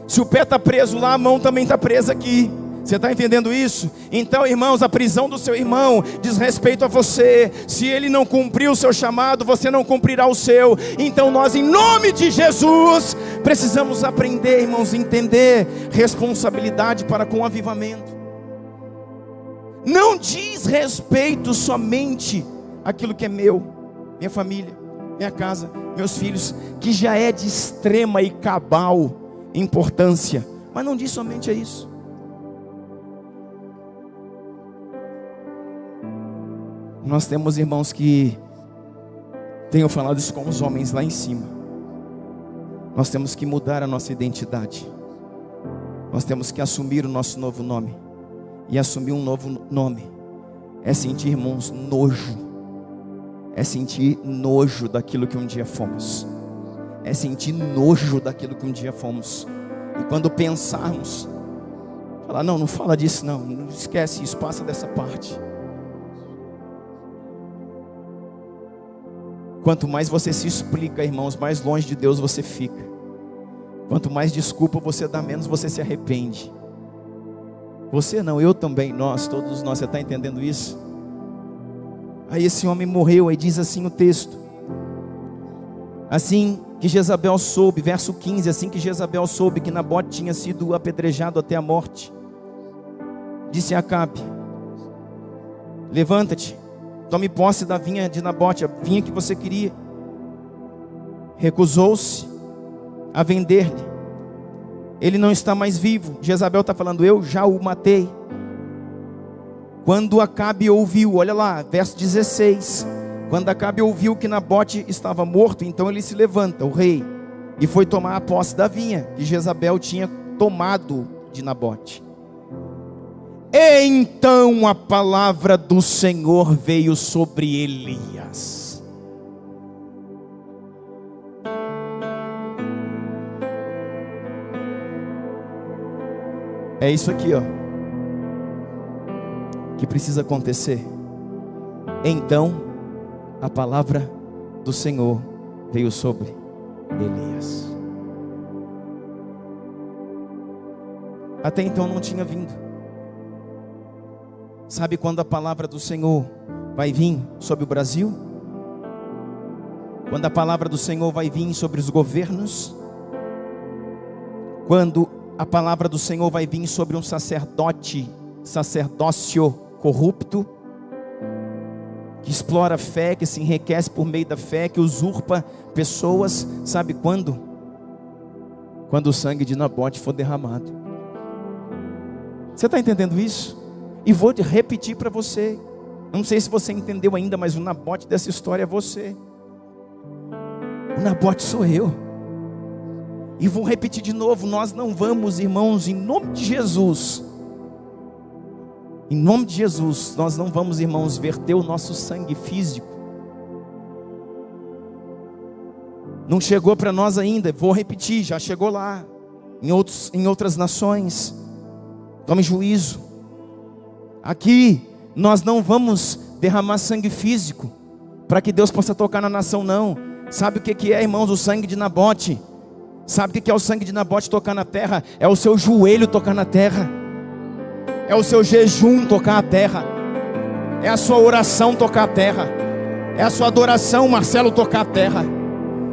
Se o pé está preso lá, a mão também está presa aqui. Você está entendendo isso? Então, irmãos, a prisão do seu irmão diz respeito a você. Se ele não cumpriu o seu chamado, você não cumprirá o seu. Então nós, em nome de Jesus, precisamos aprender, irmãos, entender responsabilidade para com o avivamento. Não diz respeito somente àquilo que é meu, minha família, minha casa, meus filhos, que já é de extrema e cabal importância, mas não diz somente a isso. Nós temos irmãos que tenho falado isso com os homens lá em cima. Nós temos que mudar a nossa identidade. Nós temos que assumir o nosso novo nome. E assumir um novo nome é sentir, irmãos, nojo. É sentir nojo daquilo que um dia fomos. É sentir nojo daquilo que um dia fomos. E quando pensarmos, falar, não fala disso não esquece isso, passa dessa parte. Quanto mais você se explica, irmãos, mais longe de Deus você fica. Quanto mais desculpa você dá, menos você se arrepende. Você não, eu também, nós, todos nós, você está entendendo isso? Aí esse homem morreu, aí diz assim o texto. Assim que Jezabel soube, verso 15, assim que Jezabel soube que Nabote tinha sido apedrejado até a morte, disse a Acabe, levanta-te, tome posse da vinha de Nabote, a vinha que você queria. Recusou-se a vender-lhe. Ele não está mais vivo. Jezabel está falando, eu já o matei. Quando Acabe ouviu, olha lá, verso 16. Quando Acabe ouviu que Nabote estava morto, então ele se levanta, o rei, e foi tomar a posse da vinha que Jezabel tinha tomado de Nabote. E então a palavra do Senhor veio sobre Elias. É isso aqui, ó, que precisa acontecer. Então a palavra do Senhor veio sobre Elias. Até então não tinha vindo. Sabe quando a palavra do Senhor vai vir sobre o Brasil? Quando a palavra do Senhor vai vir sobre os governos, quando a palavra do Senhor vai vir sobre um sacerdócio corrupto, que explora a fé, que se enriquece por meio da fé, que usurpa pessoas, sabe quando? Quando o sangue de Nabote for derramado. Você está entendendo isso? E vou repetir para você. Não sei se você entendeu ainda, mas o Nabote dessa história é você. O Nabote sou eu. E vou repetir de novo: nós não vamos, irmãos, em nome de Jesus, em nome de Jesus, nós não vamos, irmãos, verter o nosso sangue físico. Não chegou para nós ainda, vou repetir, já chegou lá, em outras nações. Tome juízo. Aqui, nós não vamos derramar sangue físico, para que Deus possa tocar na nação, não. Sabe o que é, irmãos, o sangue de Nabote? Sabe o que é o sangue de Nabote tocar na terra? É o seu joelho tocar na terra, é o seu jejum tocar a terra, é a sua oração tocar a terra, é a sua adoração, Marcelo, tocar a terra.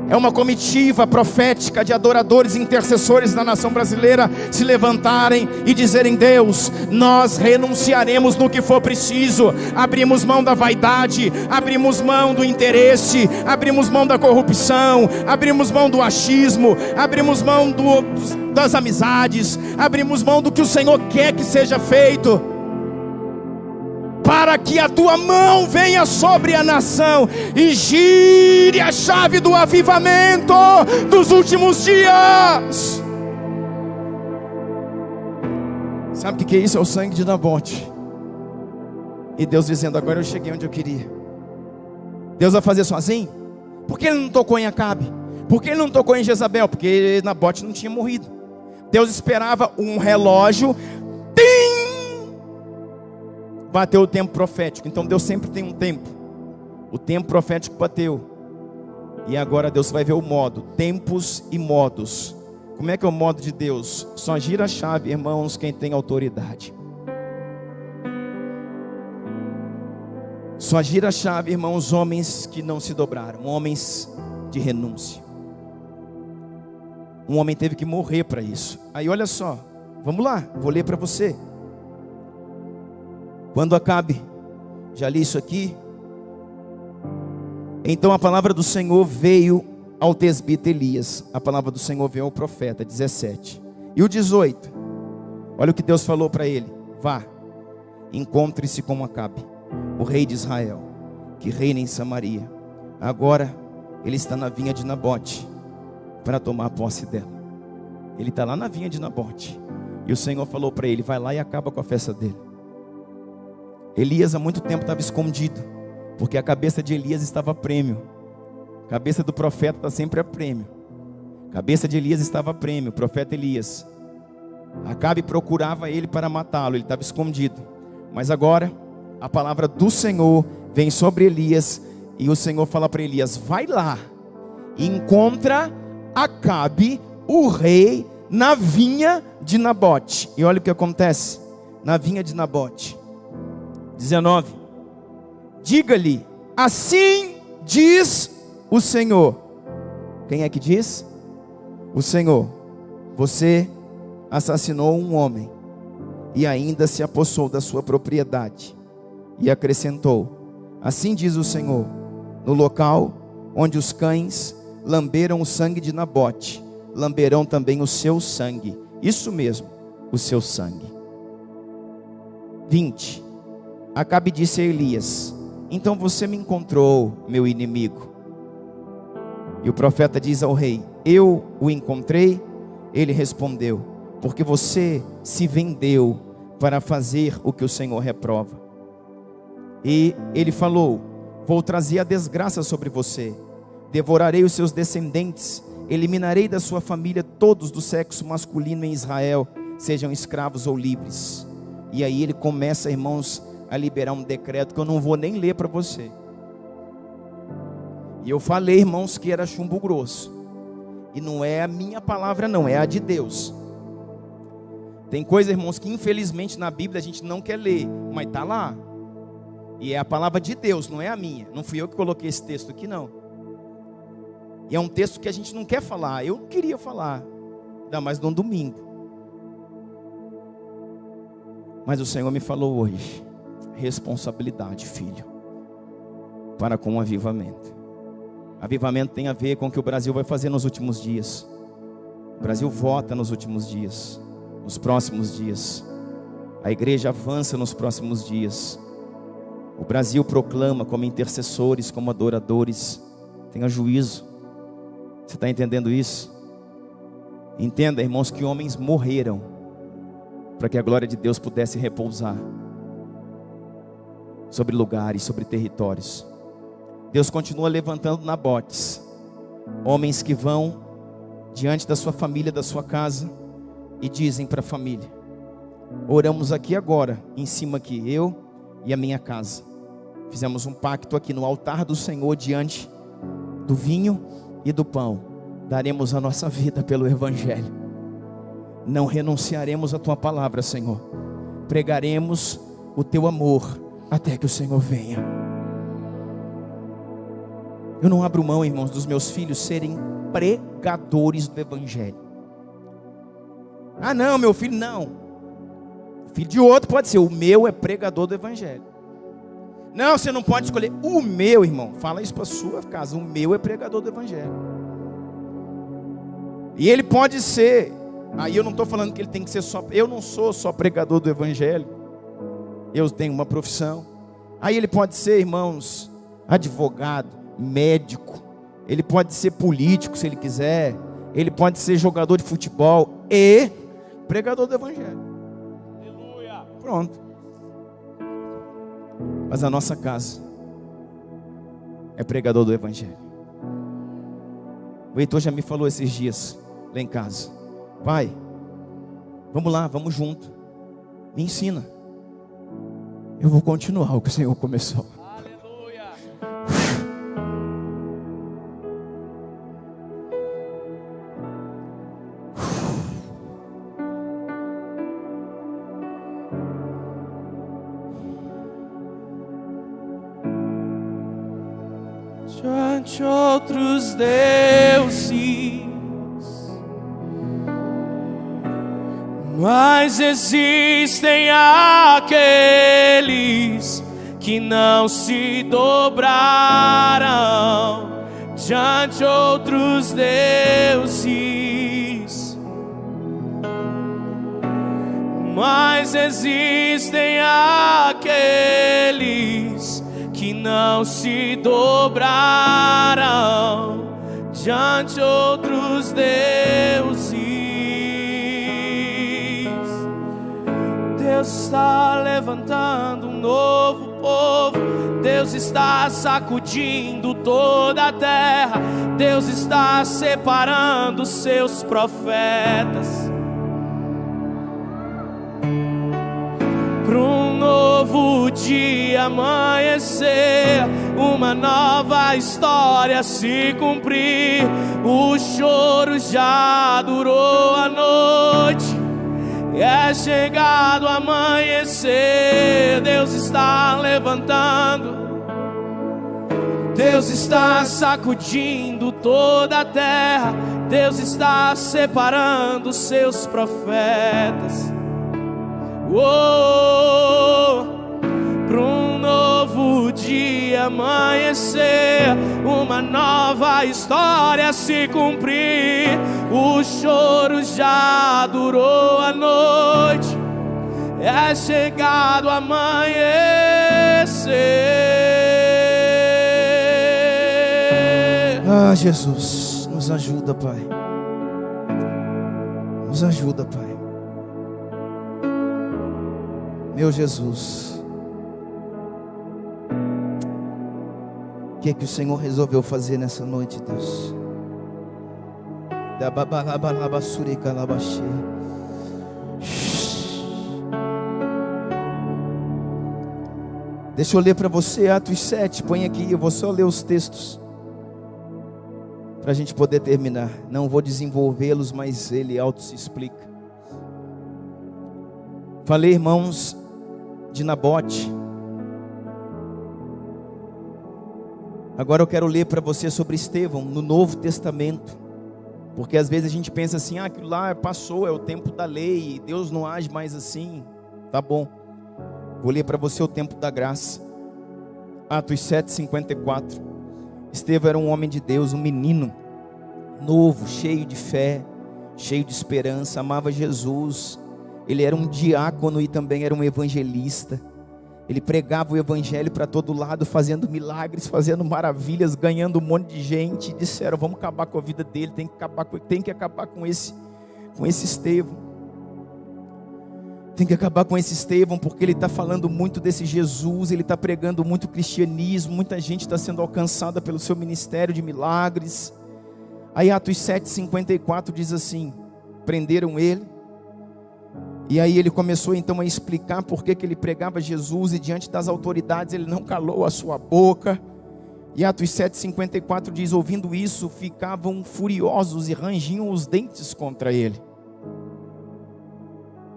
É uma comitiva profética de adoradores e intercessores da nação brasileira se levantarem e dizerem: Deus, nós renunciaremos no que for preciso. Abrimos mão da vaidade, abrimos mão do interesse, abrimos mão da corrupção, abrimos mão do achismo, abrimos mão das amizades, abrimos mão do que o Senhor quer que seja feito, para que a tua mão venha sobre a nação e gire a chave do avivamento dos últimos dias. Sabe o que é isso? É o sangue de Nabote. E Deus dizendo: agora eu cheguei onde eu queria. Deus vai fazer sozinho? Por que Ele não tocou em Acabe? Por que Ele não tocou em Jezabel? Porque Nabote não tinha morrido. Deus esperava um relógio. Bateu o tempo profético. Então Deus sempre tem um tempo. O tempo profético bateu. E agora Deus vai ver o modo. Tempos e modos. Como é que é o modo de Deus? Só gira a chave, irmãos, quem tem autoridade. Só gira a chave, irmãos, homens que não se dobraram. Homens de renúncia. Um homem teve que morrer para isso. Aí olha só. Vamos lá, vou ler para você. Quando Acabe, já li isso aqui. Então a palavra do Senhor veio ao tesbita Elias. A palavra do Senhor veio ao profeta, 17. E o 18, olha o que Deus falou para ele: vá, encontre-se com Acabe, o rei de Israel, que reina em Samaria. Agora ele está na vinha de Nabote, para tomar posse dela. Ele está lá na vinha de Nabote. E o Senhor falou para ele: vai lá e acaba com a festa dele. Elias há muito tempo estava escondido, porque a cabeça de Elias estava a prêmio. A cabeça do profeta está sempre a prêmio. A cabeça de Elias estava a prêmio, o profeta Elias. Acabe procurava ele para matá-lo, ele estava escondido. Mas agora, a palavra do Senhor vem sobre Elias, e o Senhor fala para Elias: vai lá, encontra Acabe, o rei, na vinha de Nabote. E olha o que acontece na vinha de Nabote. 19. Diga-lhe: assim diz o Senhor. Quem é que diz? O Senhor. Você assassinou um homem e ainda se apossou da sua propriedade. E acrescentou: assim diz o Senhor: no local onde os cães lamberam o sangue de Nabote, lamberão também o seu sangue. Isso mesmo, o seu sangue. 20. Acabe disse a Elias: então você me encontrou, meu inimigo. E o profeta diz ao rei: eu o encontrei. Ele respondeu: porque você se vendeu para fazer o que o Senhor reprova. E ele falou: vou trazer a desgraça sobre você, devorarei os seus descendentes, eliminarei da sua família todos do sexo masculino em Israel, sejam escravos ou livres. E aí ele começa, irmãos, a liberar um decreto que eu não vou nem ler para você. E eu falei, irmãos, que era chumbo grosso. E não é a minha palavra não, é a de Deus. Tem coisa, irmãos, que infelizmente na Bíblia a gente não quer ler, mas está lá. E é a palavra de Deus, não é a minha. Não fui eu que coloquei esse texto aqui, não. E é um texto que a gente não quer falar. Eu não queria falar, ainda mais num domingo. Mas o Senhor me falou hoje: responsabilidade, filho, para com o avivamento. Avivamento tem a ver com o que o Brasil vai fazer nos últimos dias. O Brasil vota nos últimos dias, nos próximos dias. A igreja avança nos próximos dias. O Brasil proclama como intercessores, como adoradores. Tenha juízo. Você está entendendo isso? Entenda, irmãos, que homens morreram para que a glória de Deus pudesse repousar sobre lugares, sobre territórios. Deus continua levantando nabotes, homens que vão diante da sua família, da sua casa, e dizem para a família: oramos aqui agora, em cima aqui, eu e a minha casa. Fizemos um pacto aqui no altar do Senhor, diante do vinho e do pão. Daremos a nossa vida pelo Evangelho. Não renunciaremos à tua palavra, Senhor. Pregaremos o teu amor até que o Senhor venha. Eu não abro mão, irmãos, dos meus filhos serem pregadores do Evangelho. Ah não, meu filho não. O filho de outro pode ser. O meu é pregador do Evangelho. Não, você não pode escolher. O meu, irmão, fala isso para a sua casa. O meu é pregador do Evangelho. E ele pode ser. Aí eu não estou falando que ele tem que ser só. Eu não sou só pregador do Evangelho. Eu tenho uma profissão. Aí ele pode ser, irmãos, advogado, médico. Ele pode ser político se ele quiser. Ele pode ser jogador de futebol e pregador do Evangelho. Aleluia. Pronto. Mas a nossa casa é pregador do Evangelho. O Heitor já me falou esses dias lá em casa: pai, vamos lá, vamos junto, me ensina. Eu vou continuar o que o Senhor começou. Aleluia. Diante outros deuses, mas existem aqueles que não se dobraram diante outros deuses. Mas existem aqueles que não se dobraram diante outros deuses. Deus está levantando um novo povo. Deus está sacudindo toda a terra. Deus está separando seus profetas para um novo dia amanhecer, uma nova história se cumprir. O choro já durou a noite, é chegado amanhecer. Deus está levantando, Deus está sacudindo toda a terra. Deus está separando seus profetas para um novo dia amanhecer, uma nova história se cumprir. O choro já durou a noite, é chegado amanhecer. Ah, Jesus, nos ajuda, Pai. Nos ajuda, Pai. Meu Jesus, o que é que o Senhor resolveu fazer nessa noite, Deus? Deixa eu ler para você Atos 7, põe aqui, eu vou só ler os textos para a gente poder terminar. Não vou desenvolvê-los, mas ele auto se explica. Falei, irmãos, de Nabote. Agora eu quero ler para você sobre Estevão no Novo Testamento, porque às vezes a gente pensa assim, aquilo lá passou, é o tempo da lei, Deus não age mais assim. Tá bom, vou ler para você o tempo da graça. Atos 7:54. Estevão era um homem de Deus, um menino novo, cheio de fé, cheio de esperança, amava Jesus. Ele era um diácono e também era um evangelista. Ele pregava o evangelho para todo lado, fazendo milagres, fazendo maravilhas, ganhando um monte de gente. E disseram, vamos acabar com a vida dele, tem que acabar com esse Estevão. Tem que acabar com esse Estevão, porque ele está falando muito desse Jesus, ele está pregando muito cristianismo, muita gente está sendo alcançada pelo seu ministério de milagres. Aí Atos 7:54 diz assim, prenderam ele, e aí ele começou então a explicar por que ele pregava Jesus, e diante das autoridades ele não calou a sua boca. E Atos 7:54 diz, ouvindo isso, ficavam furiosos e rangiam os dentes contra ele.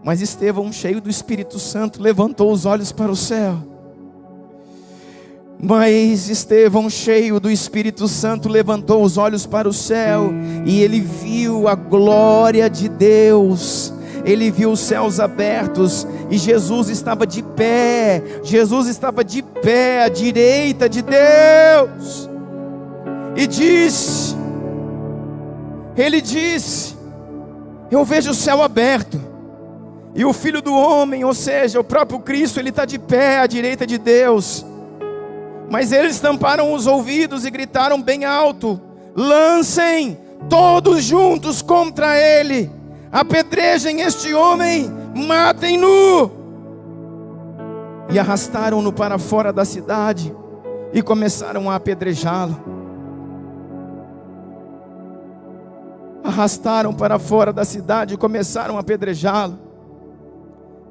Mas Estevão, cheio do Espírito Santo, levantou os olhos para o céu. Mas Estevão, cheio do Espírito Santo, levantou os olhos para o céu, e ele viu a glória de Deus. Ele viu os céus abertos, e Jesus estava de pé. Jesus estava de pé à direita de Deus. E disse, ele disse, eu vejo o céu aberto, e o Filho do Homem, ou seja, o próprio Cristo, ele está de pé à direita de Deus. Mas eles tamparam os ouvidos e gritaram bem alto, lancem todos juntos contra ele, apedrejem este homem, matem-no. E arrastaram-no para fora da cidade e começaram a apedrejá-lo. Arrastaram para fora da cidade e começaram a apedrejá-lo.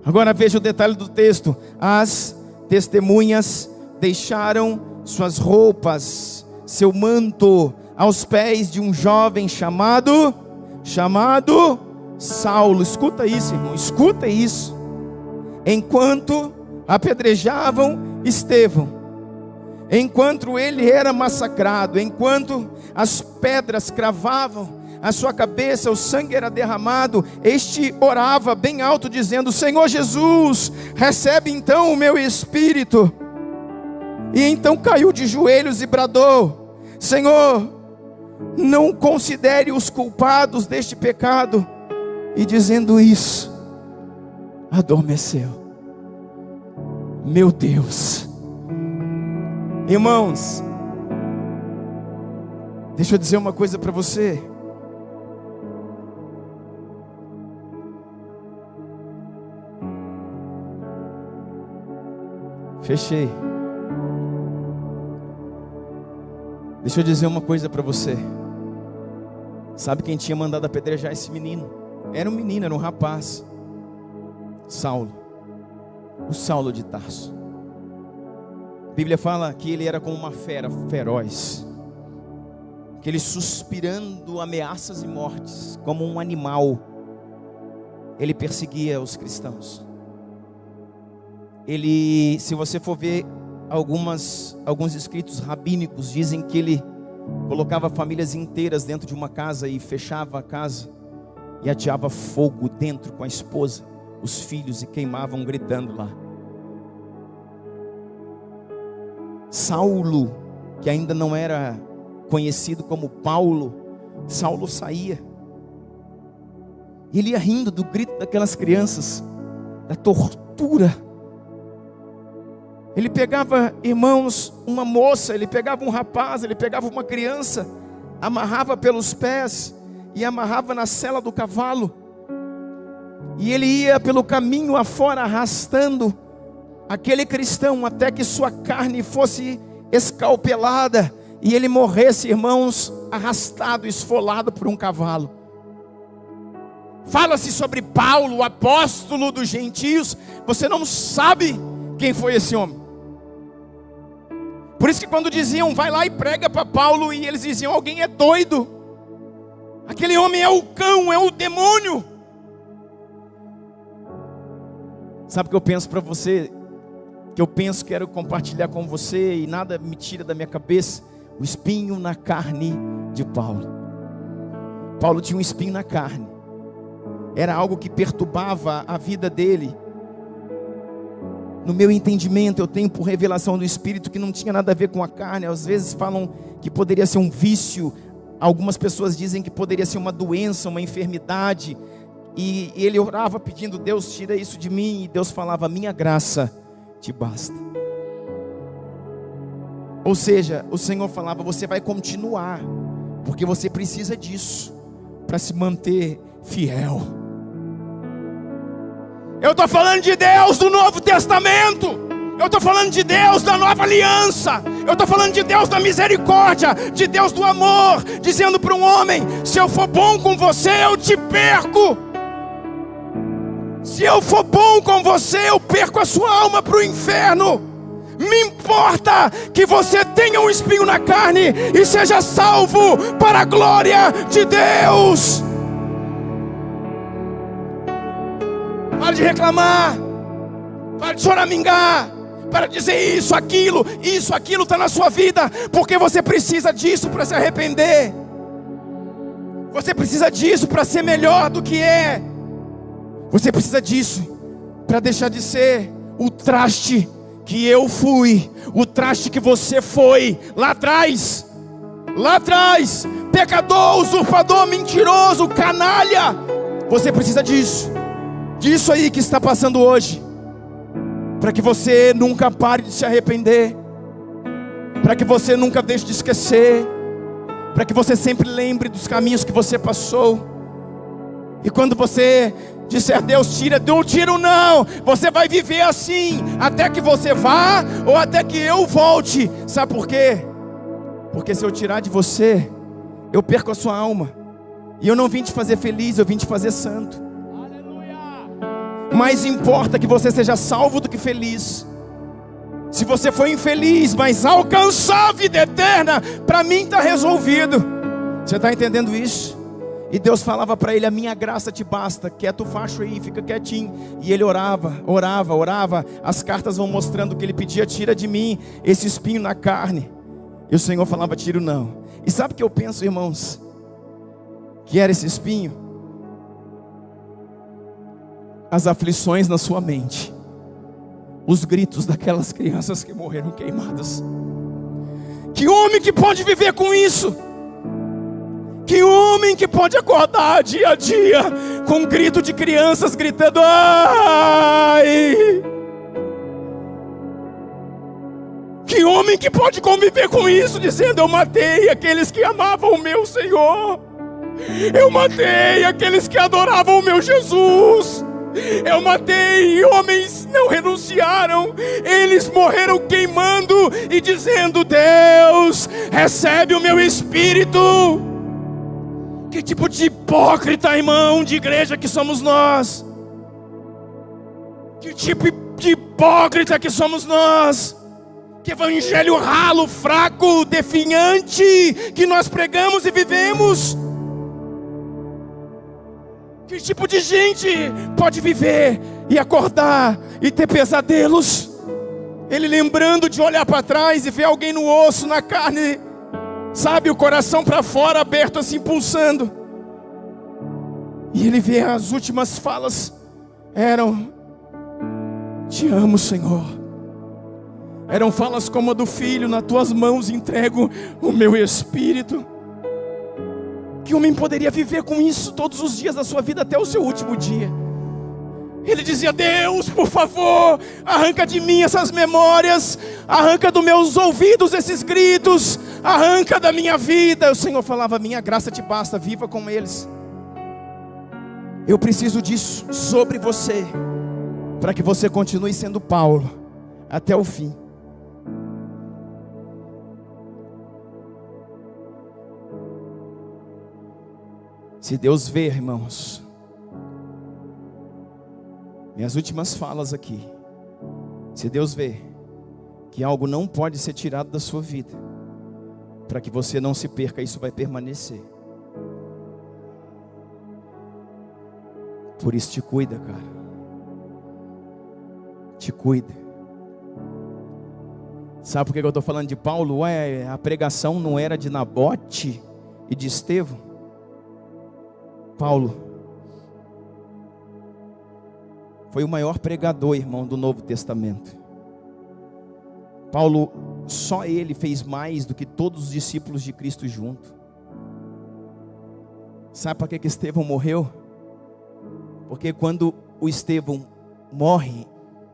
Agora veja o detalhe do texto. As testemunhas deixaram suas roupas, seu manto, aos pés de um jovem chamado Saulo. Escuta isso, irmão, escuta isso. Enquanto apedrejavam Estevão, enquanto ele era massacrado, enquanto as pedras cravavam a sua cabeça, o sangue era derramado, este orava bem alto dizendo, Senhor Jesus, recebe então o meu espírito. E então caiu de joelhos e bradou, Senhor, não considere os culpados deste pecado. E dizendo isso, adormeceu. Meu Deus. Irmãos, deixa eu dizer uma coisa para você. Fechei. Deixa eu dizer uma coisa para você. Sabe quem tinha mandado apedrejar esse menino? Era um menino, era um rapaz. Saulo. O Saulo de Tarso. A Bíblia fala que ele era como uma fera feroz, que ele, suspirando ameaças e mortes, como um animal, ele perseguia os cristãos. Ele, se você for ver alguns escritos rabínicos, dizem que ele colocava famílias inteiras dentro de uma casa e fechava a casa e ateava fogo dentro com a esposa, os filhos, e queimavam gritando lá. Saulo, que ainda não era conhecido como Paulo, Saulo saía, ele ia rindo do grito daquelas crianças, da tortura. Ele pegava, irmãos, uma moça, ele pegava um rapaz, ele pegava uma criança, amarrava pelos pés e amarrava na sela do cavalo, e ele ia pelo caminho afora arrastando aquele cristão até que sua carne fosse escalpelada e ele morresse, irmãos, arrastado, esfolado por um cavalo. Fala-se sobre Paulo, o apóstolo dos gentios. Você não sabe quem foi esse homem. Por isso que quando diziam, vai lá e prega para Paulo, e eles diziam, alguém é doido, aquele homem é o cão, é o demônio. Sabe o que eu penso para você? Que eu penso, quero compartilhar com você, e nada me tira da minha cabeça. o espinho na carne de Paulo. Paulo tinha um espinho na carne. Era algo que perturbava a vida dele. No meu entendimento, eu tenho por revelação do Espírito que não tinha nada a ver com a carne. Às vezes falam que poderia ser um vício. Algumas pessoas dizem que poderia ser uma doença, uma enfermidade. E ele orava pedindo: Deus, tira isso de mim. E Deus falava: minha graça te basta. Ou seja, o Senhor falava: você vai continuar, porque você precisa disso para se manter fiel. Eu estou falando de Deus do Novo Testamento. Eu estou falando de Deus da Nova Aliança. Eu estou falando de Deus da misericórdia, de Deus do amor, dizendo para um homem: se eu for bom com você, eu te perco. Se eu for bom com você, eu perco a sua alma para o inferno. Me importa que você tenha um espinho na carne e seja salvo para a glória de Deus. Para de reclamar, para de choramingar, para de dizer isso, aquilo está na sua vida, porque você precisa disso para se arrepender. Você precisa disso para ser melhor do que é. Você precisa disso para deixar de ser o traste que eu fui, o traste que você foi lá atrás, pecador, usurpador, mentiroso, canalha. Você precisa disso aí que está passando hoje, para que você nunca pare de se arrepender, para que você nunca deixe de esquecer, para que você sempre lembre dos caminhos que você passou. E quando você disser: Deus, tira, não tiro não, você vai viver assim, até que você vá, ou até que eu volte. Sabe por quê? Porque se eu tirar de você, eu perco a sua alma. E eu não vim te fazer feliz, eu vim te fazer santo. Mais importa que você seja salvo do que feliz. Se você for infeliz, mas alcançar a vida eterna, para mim está resolvido. Você está entendendo isso? E Deus falava para ele: a minha graça te basta. Quieta o facho aí, fica quietinho. E ele orava. As cartas vão mostrando que ele pedia: tira de mim esse espinho na carne. E o Senhor falava: tiro não. E sabe o que eu penso, irmãos? Que era esse espinho? As aflições na sua mente, os gritos daquelas crianças que morreram queimadas. Que homem que pode viver com isso? Que homem que pode acordar dia a dia com um grito de crianças gritando: ai! Que homem que pode conviver com isso, dizendo: eu matei aqueles que amavam o meu Senhor, eu matei aqueles que adoravam o meu Jesus, eu matei, e homens não renunciaram, eles morreram queimando e dizendo: Deus, recebe o meu espírito. Que tipo de hipócrita, irmão, de igreja que somos nós? Que tipo de hipócrita que somos nós? Que evangelho ralo, fraco, definhante que nós pregamos e vivemos? Que tipo de gente pode viver e acordar e ter pesadelos? Ele lembrando de olhar para trás e ver alguém no osso, na carne, sabe, o coração para fora aberto assim, pulsando. E ele vê as últimas falas eram: te amo, Senhor. Eram falas como a do filho: nas tuas mãos entrego o meu espírito. Que homem poderia viver com isso todos os dias da sua vida até o seu último dia? Ele dizia: Deus, por favor, arranca de mim essas memórias, arranca dos meus ouvidos esses gritos, arranca da minha vida. O Senhor falava: minha graça te basta, viva com eles. Eu preciso disso sobre você, para que você continue sendo Paulo até o fim. Se Deus vê, irmãos, minhas últimas falas aqui, se Deus vê que algo não pode ser tirado da sua vida, para que você não se perca, isso vai permanecer. Por isso te cuida, cara. Te cuida. Sabe por que eu estou falando de Paulo? Ué, a pregação não era de Nabote e de Estevão? Paulo foi o maior pregador, irmão, do Novo Testamento. Paulo, só ele fez mais do que todos os discípulos de Cristo junto. Sabe para que Estevão morreu? Porque quando o Estevão morre,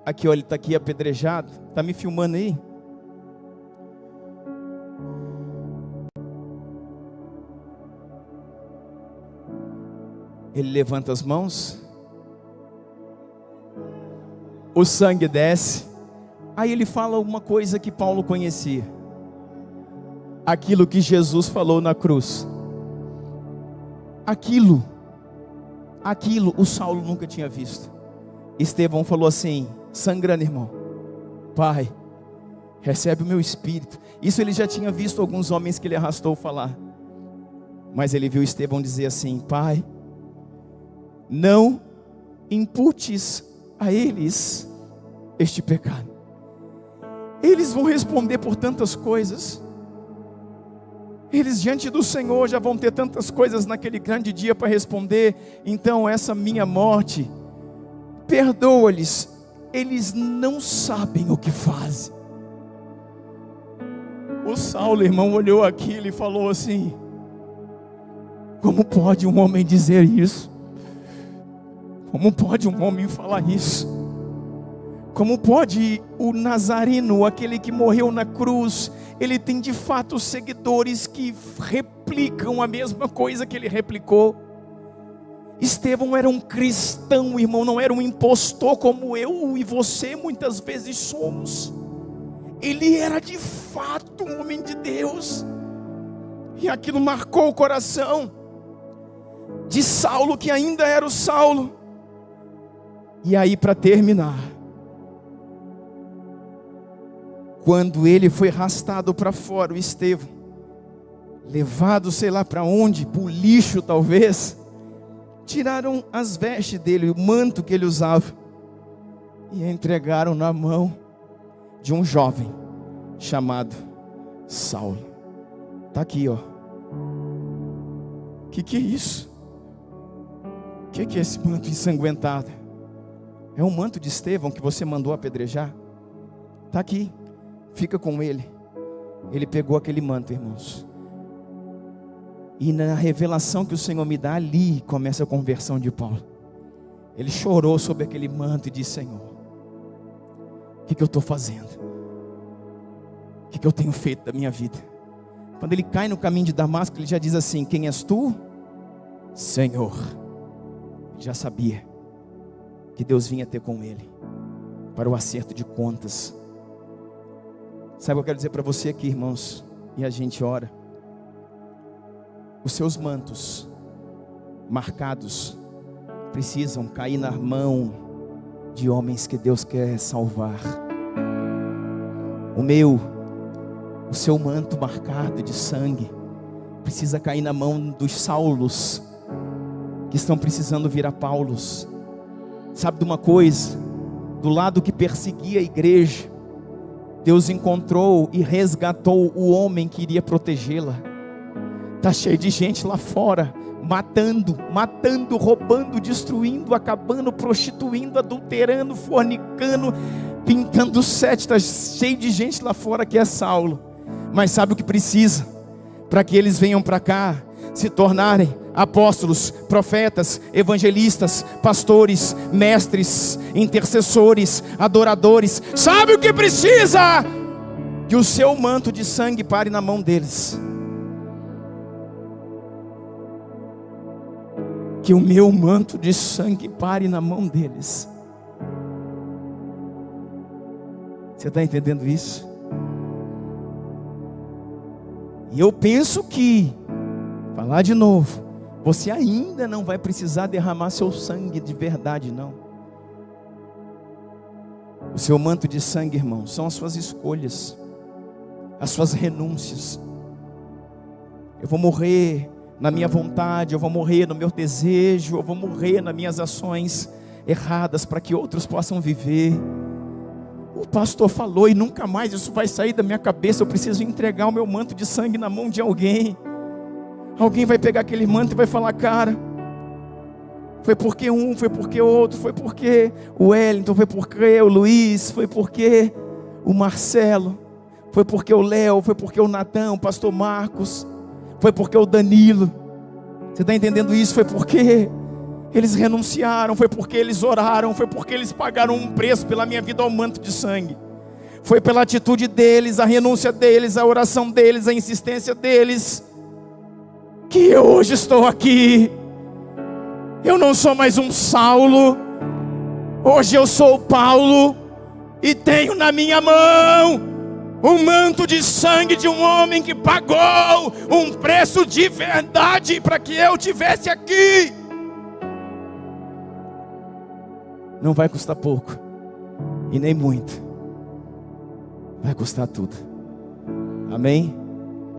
aqui ó, ele está aqui apedrejado, está me filmando aí? Ele levanta as mãos, o sangue desce, aí ele fala uma coisa que Paulo conhecia, aquilo que Jesus falou na cruz, aquilo o Saulo nunca tinha visto. Estevão falou assim, sangrando, irmão: Pai, recebe o meu espírito. Isso ele já tinha visto alguns homens que ele arrastou falar, mas ele viu Estevão dizer assim: Pai, não imputes a eles este pecado. Eles vão responder por tantas coisas. Eles diante do Senhor já vão ter tantas coisas naquele grande dia para responder. Então essa minha morte, perdoa-lhes, eles não sabem o que fazem. O Saulo, irmão, olhou aquilo e falou assim: como pode um homem dizer isso? Como pode um homem falar isso? Como pode o Nazareno, aquele que morreu na cruz, ele tem de fato seguidores que replicam a mesma coisa que ele replicou? Estevão era um cristão, irmão, não era um impostor como eu e você muitas vezes somos. Ele era de fato um homem de Deus, e aquilo marcou o coração de Saulo, que ainda era o Saulo. E aí, para terminar, quando ele foi arrastado para fora, o Estevão, levado sei lá para onde, para o lixo talvez, tiraram as vestes dele, o manto que ele usava, e entregaram na mão de um jovem chamado Saulo. Está aqui, ó. Que é isso? Que é esse manto ensanguentado? É um manto de Estevão que você mandou apedrejar? Está aqui, fica com ele. Ele pegou aquele manto, irmãos, e na revelação que o Senhor me dá, ali começa a conversão de Paulo. Ele chorou sobre aquele manto e disse: Senhor, o que eu estou fazendo? O que eu tenho feito da minha vida? Quando ele cai no caminho de Damasco, ele já diz assim: quem és tu? Senhor. Ele já sabia que Deus vinha ter com ele para o acerto de contas. Sabe o que eu quero dizer para você aqui, irmãos? E a gente ora. Os seus mantos marcados precisam cair na mão de homens que Deus quer salvar. O seu manto marcado de sangue precisa cair na mão dos Saulos que estão precisando virar Paulos. Sabe de uma coisa? Do lado que perseguia a igreja, Deus encontrou e resgatou o homem que iria protegê-la. Está cheio de gente lá fora, matando, roubando, destruindo, acabando, prostituindo, adulterando, fornicando, pintando sete. Está cheio de gente lá fora que é Saulo. Mas sabe o que precisa? Para que eles venham para cá, se tornarem apóstolos, profetas, evangelistas, pastores, mestres, intercessores, adoradores. Sabe o que precisa? Que o seu manto de sangue pare na mão deles. Que o meu manto de sangue pare na mão deles. Você está entendendo isso? E eu penso que, falar de novo, você ainda não vai precisar derramar seu sangue de verdade, não. O seu manto de sangue, irmão, são as suas escolhas, as suas renúncias. Eu vou morrer na minha vontade, eu vou morrer no meu desejo, eu vou morrer nas minhas ações erradas para que outros possam viver. o pastor falou e nunca mais isso vai sair da minha cabeça. Eu preciso entregar o meu manto de sangue na mão de alguém. Alguém vai pegar aquele manto e vai falar: cara, foi porque um, foi porque outro, foi porque o Wellington, foi porque o Luiz, foi porque o Marcelo, foi porque o Léo, foi porque o Natão, o pastor Marcos, foi porque o Danilo. Você está entendendo isso? Foi porque eles renunciaram, foi porque eles oraram, foi porque eles pagaram um preço pela minha vida ao manto de sangue. Foi pela atitude deles, a renúncia deles, a oração deles, a insistência deles, que eu hoje estou aqui. Eu não sou mais um Saulo, hoje eu sou Paulo, e tenho na minha mão um manto de sangue de um homem que pagou um preço de verdade para que eu estivesse aqui. Não vai custar pouco, e nem muito, vai custar tudo. Amém?